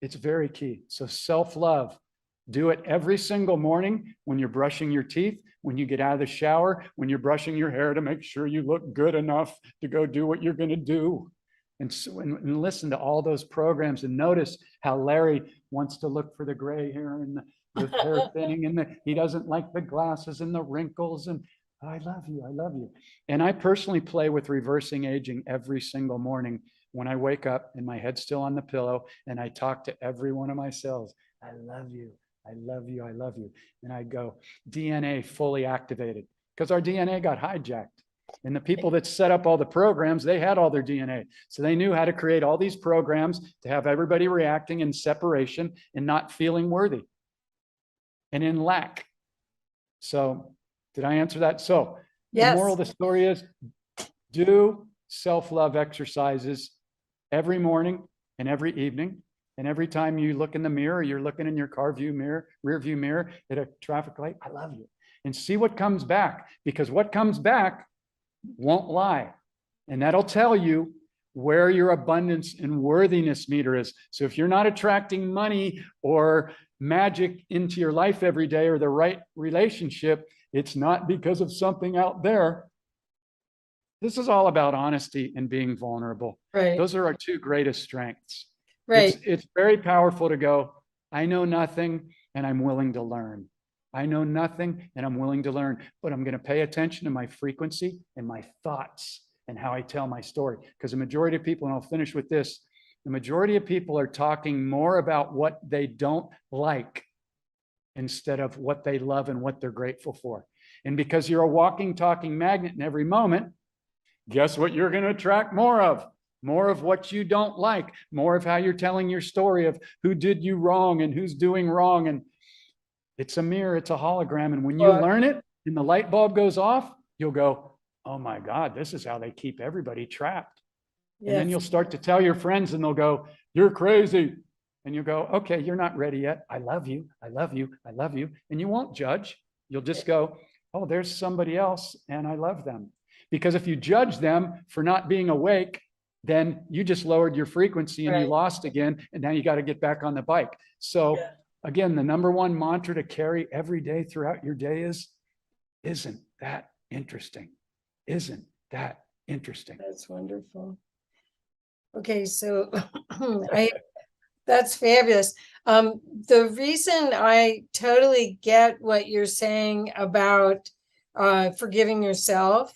it's very key. So self-love, do it every single morning when you're brushing your teeth, when you get out of the shower, when you're brushing your hair to make sure you look good enough to go do what you're going to do. And, so, and listen to all those programs and notice how Larry wants to look for the gray hair and the hair thinning and he doesn't like the glasses and the wrinkles. And I love you. I love you. And I personally play with reversing aging every single morning when I wake up and my head's still on the pillow and I talk to every one of my cells. I love you. I love you. I love you. And I go, DNA fully activated, because our DNA got hijacked. And the people that set up all the programs, they had all their DNA. So they knew how to create all these programs to have everybody reacting in separation and not feeling worthy and in lack. So did I answer that? So Yes. The moral of the story is do self-love exercises every morning and every evening. And every time you look in the mirror, you're looking in your car view mirror, rear view mirror at a traffic light, I love you. And see what comes back, because what comes back won't lie. And that'll tell you where your abundance and worthiness meter is. So if you're not attracting money or magic into your life every day or the right relationship, it's not because of something out there. This is all about honesty and being vulnerable. Right. Those are our two greatest strengths. Right. It's very powerful to go, I know nothing and I'm willing to learn. I know nothing and I'm willing to learn, but I'm going to pay attention to my frequency and my thoughts and how I tell my story. Because the majority of people, and I'll finish with this, the majority of people are talking more about what they don't like instead of what they love and what they're grateful for. And because you're a walking, talking magnet in every moment, guess what you're going to attract more of? More of what you don't like, more of how you're telling your story of who did you wrong and who's doing wrong. And it's a mirror, it's a hologram. And when you learn it and the light bulb goes off, you'll go, oh my God, this is how they keep everybody trapped. Yes. And then you'll start to tell your friends and they'll go, you're crazy. And you'll go, okay, you're not ready yet. I love you. I love you. I love you. And you won't judge. You'll just go, oh, there's somebody else and I love them. Because if you judge them for not being awake, then you just lowered your frequency and you lost again. And now you got to get back on the bike. So again, the number one mantra to carry every day throughout your day is, isn't that interesting? Isn't that interesting? That's wonderful. Okay, so that's fabulous. The reason I totally get what you're saying about forgiving yourself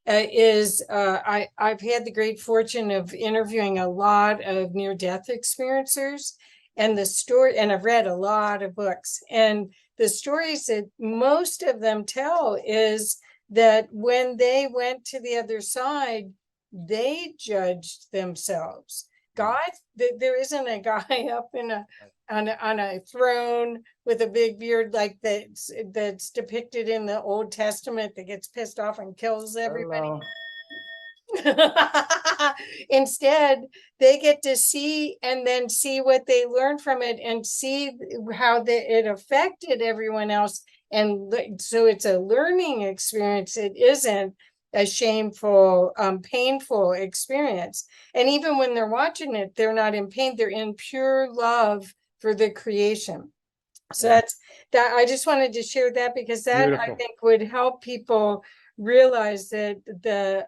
is I've had the great fortune of interviewing a lot of near-death experiencers, and I've read a lot of books, and the stories that most of them tell is that when they went to the other side, they judged themselves. God, there isn't a guy up on a throne with a big beard like that's depicted in the Old Testament that gets pissed off and kills everybody. Instead, they get to see and then see what they learned from it and see how it affected everyone else. And so it's a learning experience. It isn't a shameful, painful experience. And even when they're watching it, they're not in pain. They're in pure love for the creation. So that's that. I just wanted to share that because that Beautiful. I think would help people realize that the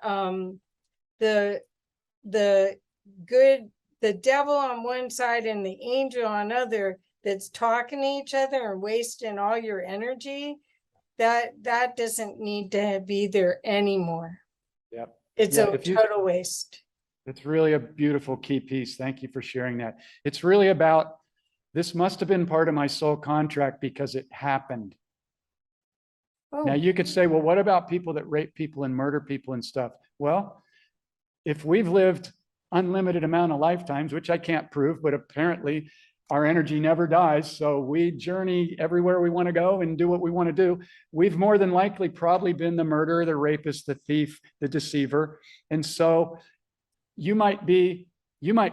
devil on one side and the angel on other that's talking to each other and wasting all your energy, that doesn't need to be there anymore. Yep. It's a total waste. It's really a beautiful key piece. Thank you for sharing that. It's really about, this must have been part of my soul contract because it happened. Oh. Now you could say, well, what about people that rape people and murder people and stuff? Well, if we've lived unlimited amount of lifetimes, which I can't prove, but apparently our energy never dies. So we journey everywhere we want to go and do what we want to do. We've more than likely probably been the murderer, the rapist, the thief, the deceiver. And so you might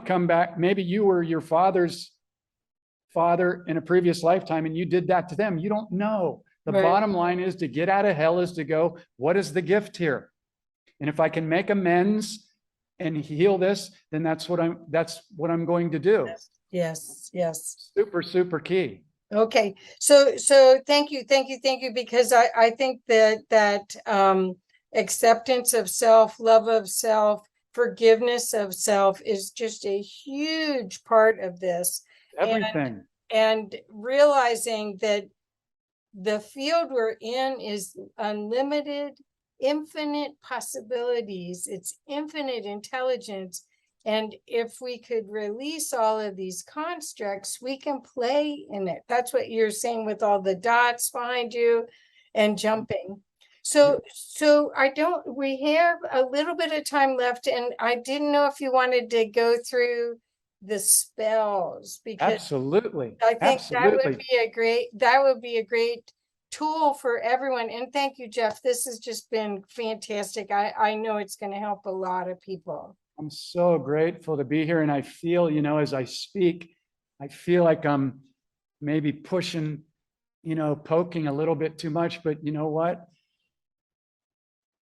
come back. Maybe you were your father's father in a previous lifetime and you did that to them. You don't know. The Right. bottom line is to get out of hell is to go, what is the gift here? And if I can make amends and heal this, then that's what I'm going to do. Yes, yes. Super, super key. Okay, so thank you, because I think that acceptance of self, love of self, forgiveness of self is just a huge part of this. Everything. And realizing that the field we're in is unlimited, infinite possibilities, it's infinite intelligence. And if we could release all of these constructs, we can play in it. That's what you're saying with all the dots behind you and jumping. So we have a little bit of time left, and I didn't know if you wanted to go through the spells, because Absolutely. I think Absolutely. that would be a great tool for everyone. And thank you, Jeff. This has just been fantastic. I know it's going to help a lot of people. I'm so grateful to be here. And I feel, as I speak, I feel like I'm maybe pushing, poking a little bit too much, but you know what?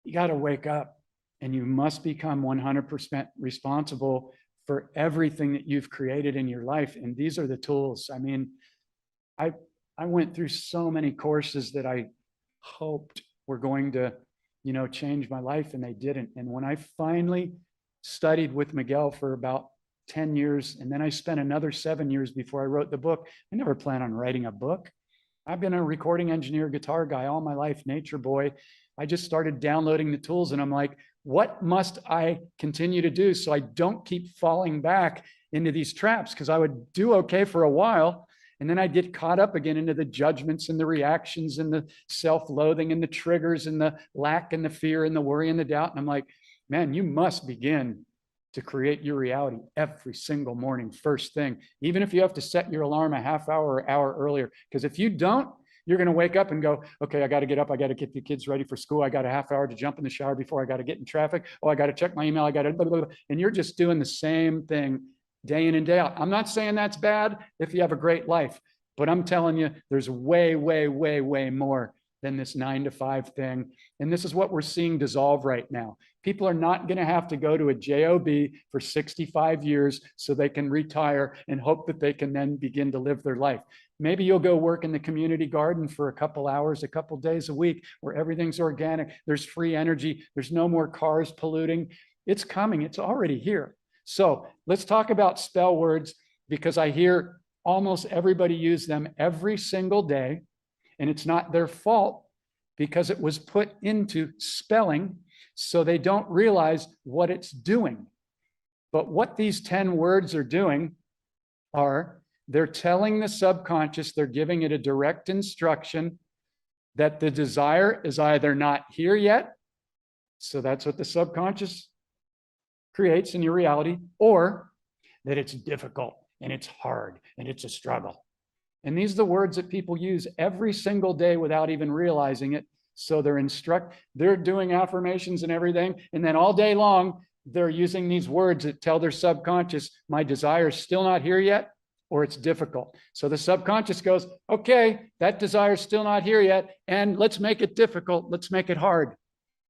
You got to wake up and you must become 100% responsible for everything that you've created in your life. And these are the tools. I mean, I went through so many courses that I hoped were going to, change my life, and they didn't. And when I finally studied with Miguel for about 10 years, and then I spent another 7 years before I wrote the book. I never planned on writing a book. I've been a recording engineer, guitar guy all my life, nature boy. I just started downloading the tools, and I'm like, what must I continue to do so I don't keep falling back into these traps? Because I would do okay for a while, and then I'd get caught up again into the judgments and the reactions and the self-loathing and the triggers and the lack and the fear and the worry and the doubt. And I'm like, man, you must begin to create your reality every single morning, first thing, even if you have to set your alarm a half hour or hour earlier. Because if you don't, you're going to wake up and go, okay, I got to get up. I got to get the kids ready for school. I got a half hour to jump in the shower before I got to get in traffic. Oh, I got to check my email. I got to, blah, blah, blah. And you're just doing the same thing day in and day out. I'm not saying that's bad if you have a great life, but I'm telling you, there's way, way, way, way more than this 9 to 5 thing. And this is what we're seeing dissolve right now. People are not going to have to go to a job for 65 years so they can retire and hope that they can then begin to live their life. Maybe you'll go work in the community garden for a couple hours, a couple days a week, where everything's organic. There's free energy. There's no more cars polluting. It's coming. It's already here. So let's talk about spell words, because I hear almost everybody use them every single day. And it's not their fault, because it was put into spelling, so they don't realize what it's doing. But what these 10 words are doing are, they're telling the subconscious, they're giving it a direct instruction that the desire is either not here yet, so that's what the subconscious creates in your reality, or that it's difficult and it's hard and it's a struggle. And these are the words that people use every single day without even realizing it. So they're doing affirmations and everything. And then all day long, they're using these words that tell their subconscious, my desire is still not here yet, or it's difficult. So the subconscious goes, okay, that desire is still not here yet, and let's make it difficult. Let's make it hard.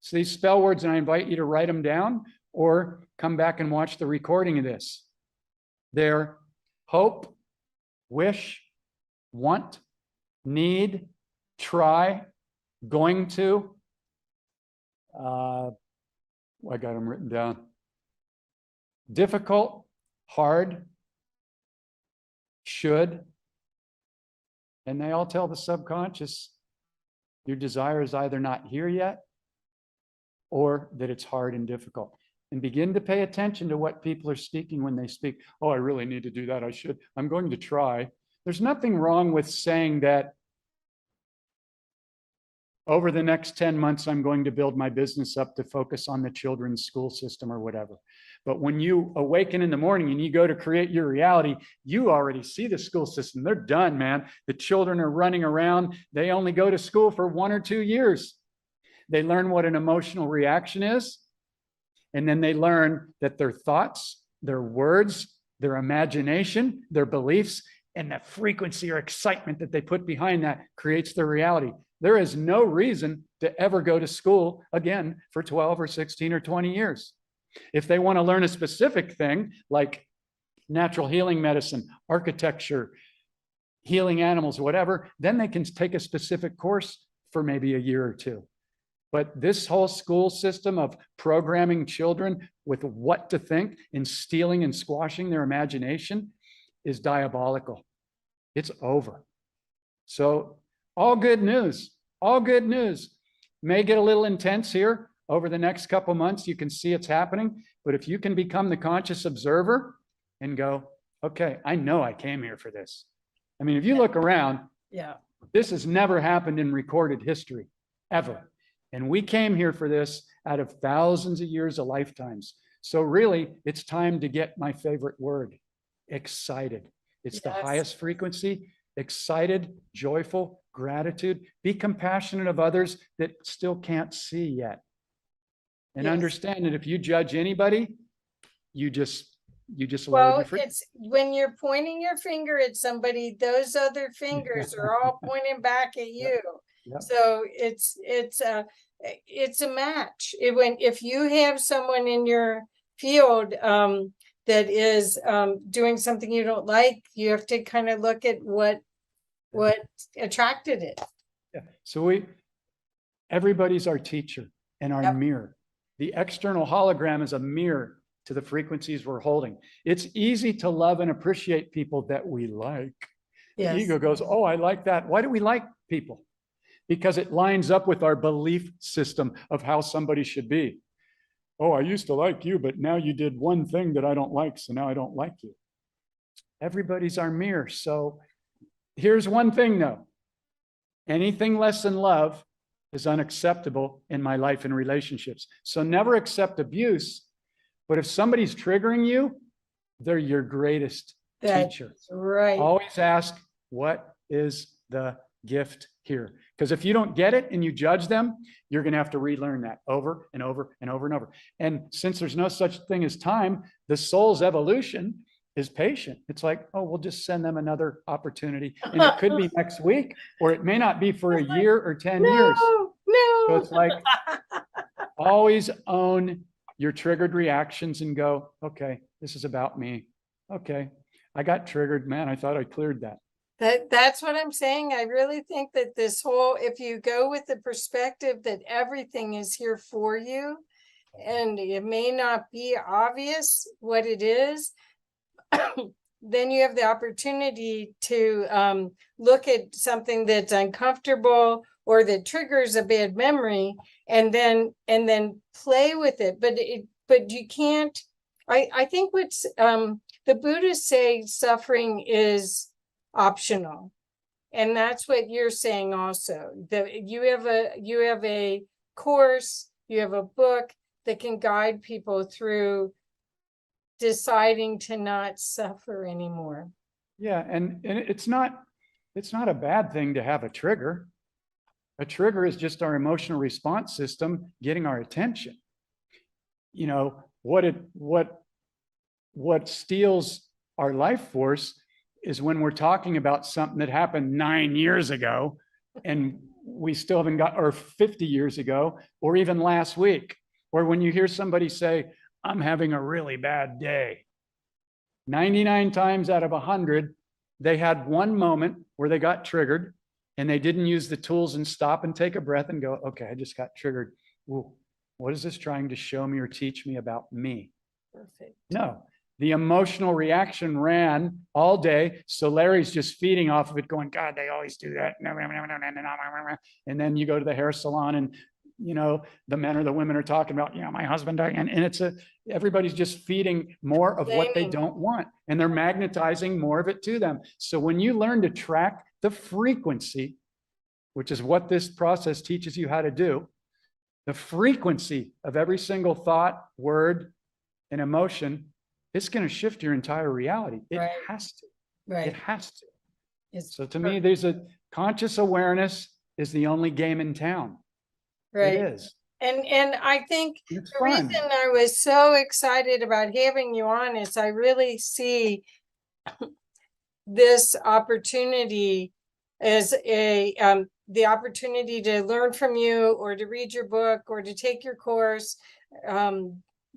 So these spell words, and I invite you to write them down or come back and watch the recording of this. They're hope, wish, want, need, try, going to. I got them written down. Difficult, hard, should. And they all tell the subconscious your desire is either not here yet, or that it's hard and difficult. And begin to pay attention to what people are speaking when they speak. Oh, I really need to do that. I should. I'm going to try. There's nothing wrong with saying that, over the next 10 months, I'm going to build my business up to focus on the children's school system or whatever. But when you awaken in the morning and you go to create your reality, you already see the school system. They're done, man. The children are running around. They only go to school for 1 or 2 years. They learn what an emotional reaction is. And then they learn that their thoughts, their words, their imagination, their beliefs, and the frequency or excitement that they put behind that creates their reality. There is no reason to ever go to school again for 12 or 16 or 20 years. If they want to learn a specific thing like natural healing medicine, architecture, healing animals, whatever, then they can take a specific course for maybe a year or two. But this whole school system of programming children with what to think and stealing and squashing their imagination is diabolical. It's over. So all good news, all good news. May get a little intense here over the next couple months. You can see it's happening. But if you can become the conscious observer and go, okay, I know I came here for this. I mean, if you look around, this has never happened in recorded history, ever. And we came here for this out of thousands of years of lifetimes. So really, it's time to get my favorite word, excited. It's the highest frequency, excited, joyful, gratitude. Be compassionate of others that still can't see yet. And understand that if you judge anybody, you just lower your frequency. It's when you're pointing your finger at somebody, those other fingers are all pointing back at you. So it's a match. If you have someone in your field that is doing something you don't like, you have to kind of look at what attracted it. So everybody's our teacher and our mirror. The external hologram is a mirror to the frequencies we're holding. It's easy to love and appreciate people that we like. The ego goes, oh, I like that. Why do we like people? Because it lines up with our belief system of how somebody should be. Oh, I used to like you, but now you did one thing that I don't like, so now I don't like you. Everybody's our mirror. So here's one thing though. Anything less than love is unacceptable in my life and relationships. So never accept abuse. But if somebody's triggering you, they're your greatest teacher. Right. Always ask, what is the gift here? Because if you don't get it and you judge them, you're going to have to relearn that over and over and over and over. And since there's no such thing as time, the soul's evolution is patient. It's like, oh, we'll just send them another opportunity. And it could be next week, or it may not be for a year or 10 years. No. So it's like, always own your triggered reactions and go, okay, this is about me. Okay, I got triggered, man. I thought I cleared that. That's what I'm saying. I really think that this whole, if you go with the perspective that everything is here for you, and it may not be obvious what it is, then you have the opportunity to look at something that's uncomfortable or that triggers a bad memory, and then play with it. But you can't. I think what's the Buddhists say suffering is optional, and that's what you're saying also. That you have a course, you have a book that can guide people through deciding to not suffer anymore. Yeah, and it's not a bad thing to have a trigger. A trigger is just our emotional response system getting our attention. You know, what steals our life force is when we're talking about something that happened 9 years ago and we still haven't got, or 50 years ago, or even last week, or when you hear somebody say, I'm having a really bad day. 99 times out of 100, they had one moment where they got triggered and they didn't use the tools and stop and take a breath and go, okay, I just got triggered. Ooh, what is this trying to show me or teach me about me? Perfect. No, the emotional reaction ran all day. So Larry's just feeding off of it going, God, they always do that. And then you go to the hair salon and, you know, the men or the women are talking about, you know, my husband died. And everybody's just feeding more of what they don't want. And they're magnetizing more of it to them. So when you learn to track the frequency which is what this process teaches you how to do, the frequency of every single thought, word, and emotion, it's going to shift your entire reality. It Right. has to. Right. It has to. It's So to me, there's a conscious awareness is the only game in town. right. It is. And I think It's the fun. reason I was so excited about having you on is I really see this opportunity as a the opportunity to learn from you, or to read your book, or to take your course,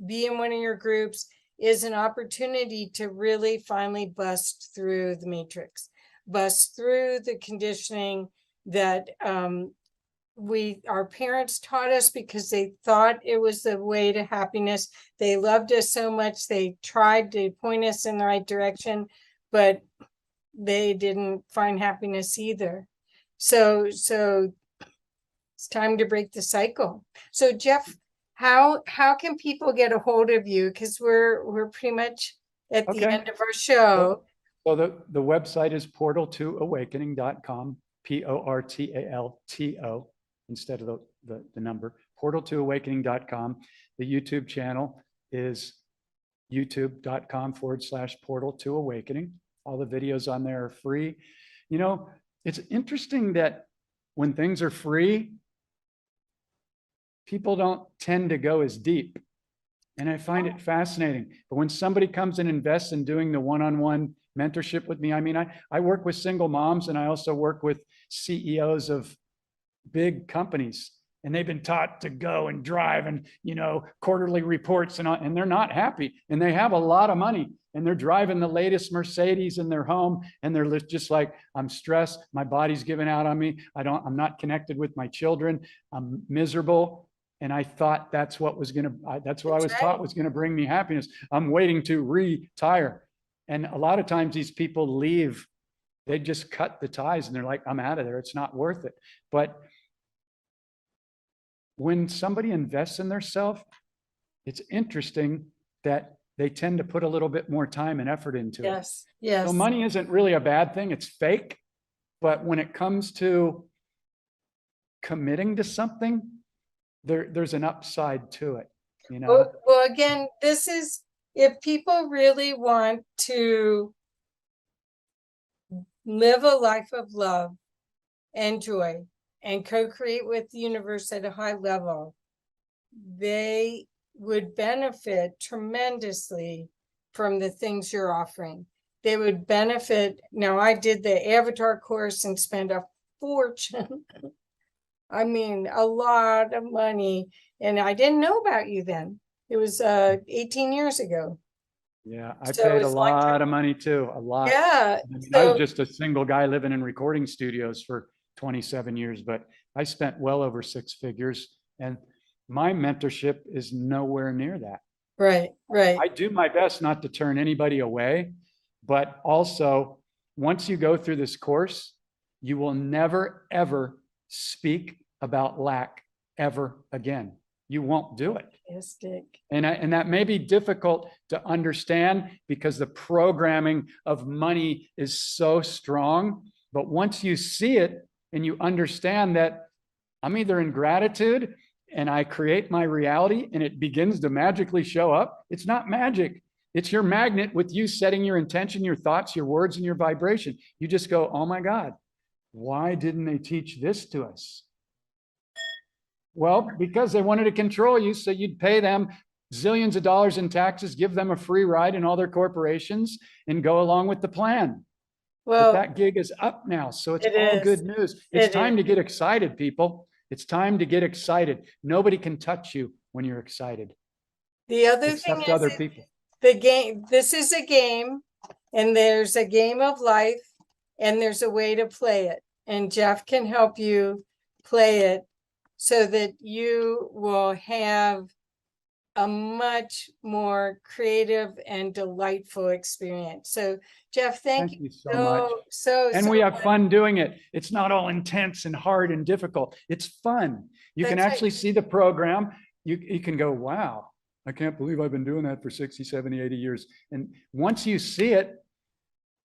be in one of your groups, is an opportunity to really finally bust through the matrix, bust through the conditioning that our parents taught us because they thought it was the way to happiness. They loved us so much, they tried to point us in the right direction, but they didn't find happiness either. So it's time to break the cycle. So Jeff, how can people get a hold of you? Because we're pretty much at the end of our show. So the website is portal2awakening.com, PORTALTO, instead of the number, portal2awakening.com. The YouTube channel is youtube.com/portal2awakening. All the videos on there are free. You know, it's interesting that when things are free, people don't tend to go as deep. And I find it fascinating. But when somebody comes and invests in doing the one-on-one mentorship with me, I mean, I work with single moms, and I also work with CEOs of big companies, and they've been taught to go and drive and, you know, quarterly reports, and they're not happy, and they have a lot of money, and they're driving the latest Mercedes in their home, and they're just like, I'm stressed, my body's giving out on me, I'm not connected with my children, I'm miserable. And I thought that's what I was taught was going to bring me happiness. I'm waiting to retire. And a lot of times these people leave, they just cut the ties, and they're like, I'm out of there, it's not worth it. But when somebody invests in themselves, it's interesting that they tend to put a little bit more time and effort into it. Yes. So money isn't really a bad thing. It's fake. But when it comes to committing to something, there's an upside to it, you know? Well, again, this is, if people really want to live a life of love and joy and co-create with the universe at a high level, they would benefit tremendously from the things you're offering. They would benefit. Now, I did the Avatar course and spent a fortune. I mean, a lot of money. And I didn't know about you then. It was 18 years ago. Yeah, I paid a lot of money too, a lot. Yeah. I mean, I was just a single guy living in recording studios for 27 years, but I spent well over 6 figures, and my mentorship is nowhere near that. Right. I do my best not to turn anybody away, but also once you go through this course, you will never, ever speak about lack ever again. You won't do it. Yes, Dick. And that may be difficult to understand because the programming of money is so strong. But once you see it and you understand that I'm either in gratitude and I create my reality and it begins to magically show up, it's not magic. It's your magnet with you setting your intention, your thoughts, your words, and your vibration. You just go, oh my God, why didn't they teach this to us? Well, because they wanted to control you, so you'd pay them zillions of dollars in taxes, give them a free ride in all their corporations, and go along with the plan. Well, but that gig is up now, so it's all good news. It's time to get excited, people. It's time to get excited. Nobody can touch you when you're excited. The other thing is other people. The game. This is a game, and there's a game of life, and there's a way to play it. And Jeff can help you play it so that you will have a much more creative and delightful experience. So Jeff, thank you so much. And we have fun doing it. It's not all intense and hard and difficult. It's fun. You can actually see the program. You can go, wow, I can't believe I've been doing that for 60, 70, 80 years. And once you see it,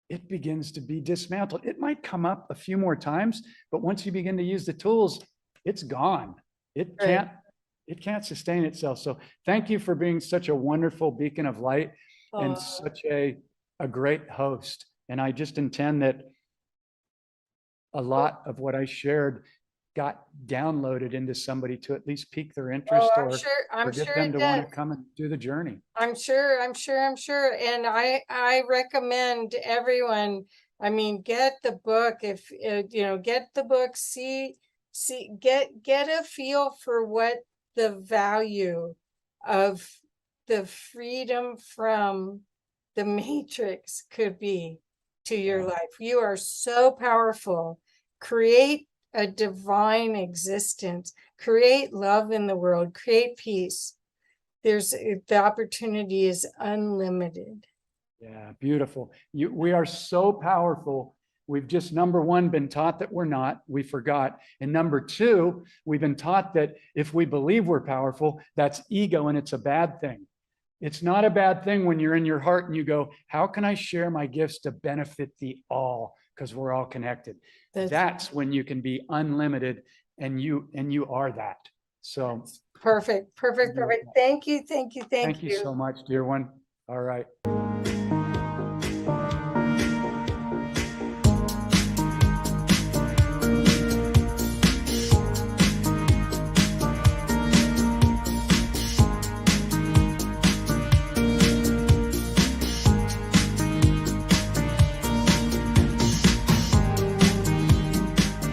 it begins to be dismantled. It might come up a few more times, but once you begin to use the tools, it's gone. It Right. can't sustain itself. So thank you for being such a wonderful beacon of light and Oh, such a great host. And I just intend that a lot of what I shared got downloaded into somebody to at least pique their interest I'm or get sure them it to want does. to come and do the journey. I'm sure. And I recommend everyone, I mean, get the book if, get the book, get a feel for what the value of the freedom from the matrix could be to your Yeah. life. You are so powerful. Create a divine existence, create love in the world, create peace. The opportunity is unlimited. Yeah, beautiful. We are so powerful. We've just, number one, been taught that we're not, we forgot. And number two, we've been taught that if we believe we're powerful, that's ego and it's a bad thing. It's not a bad thing when you're in your heart and you go, how can I share my gifts to benefit the all? Because we're all connected. That's when you can be unlimited, and you are that. So Perfect. beautiful. Thank you. Thank you so much, dear one. All right.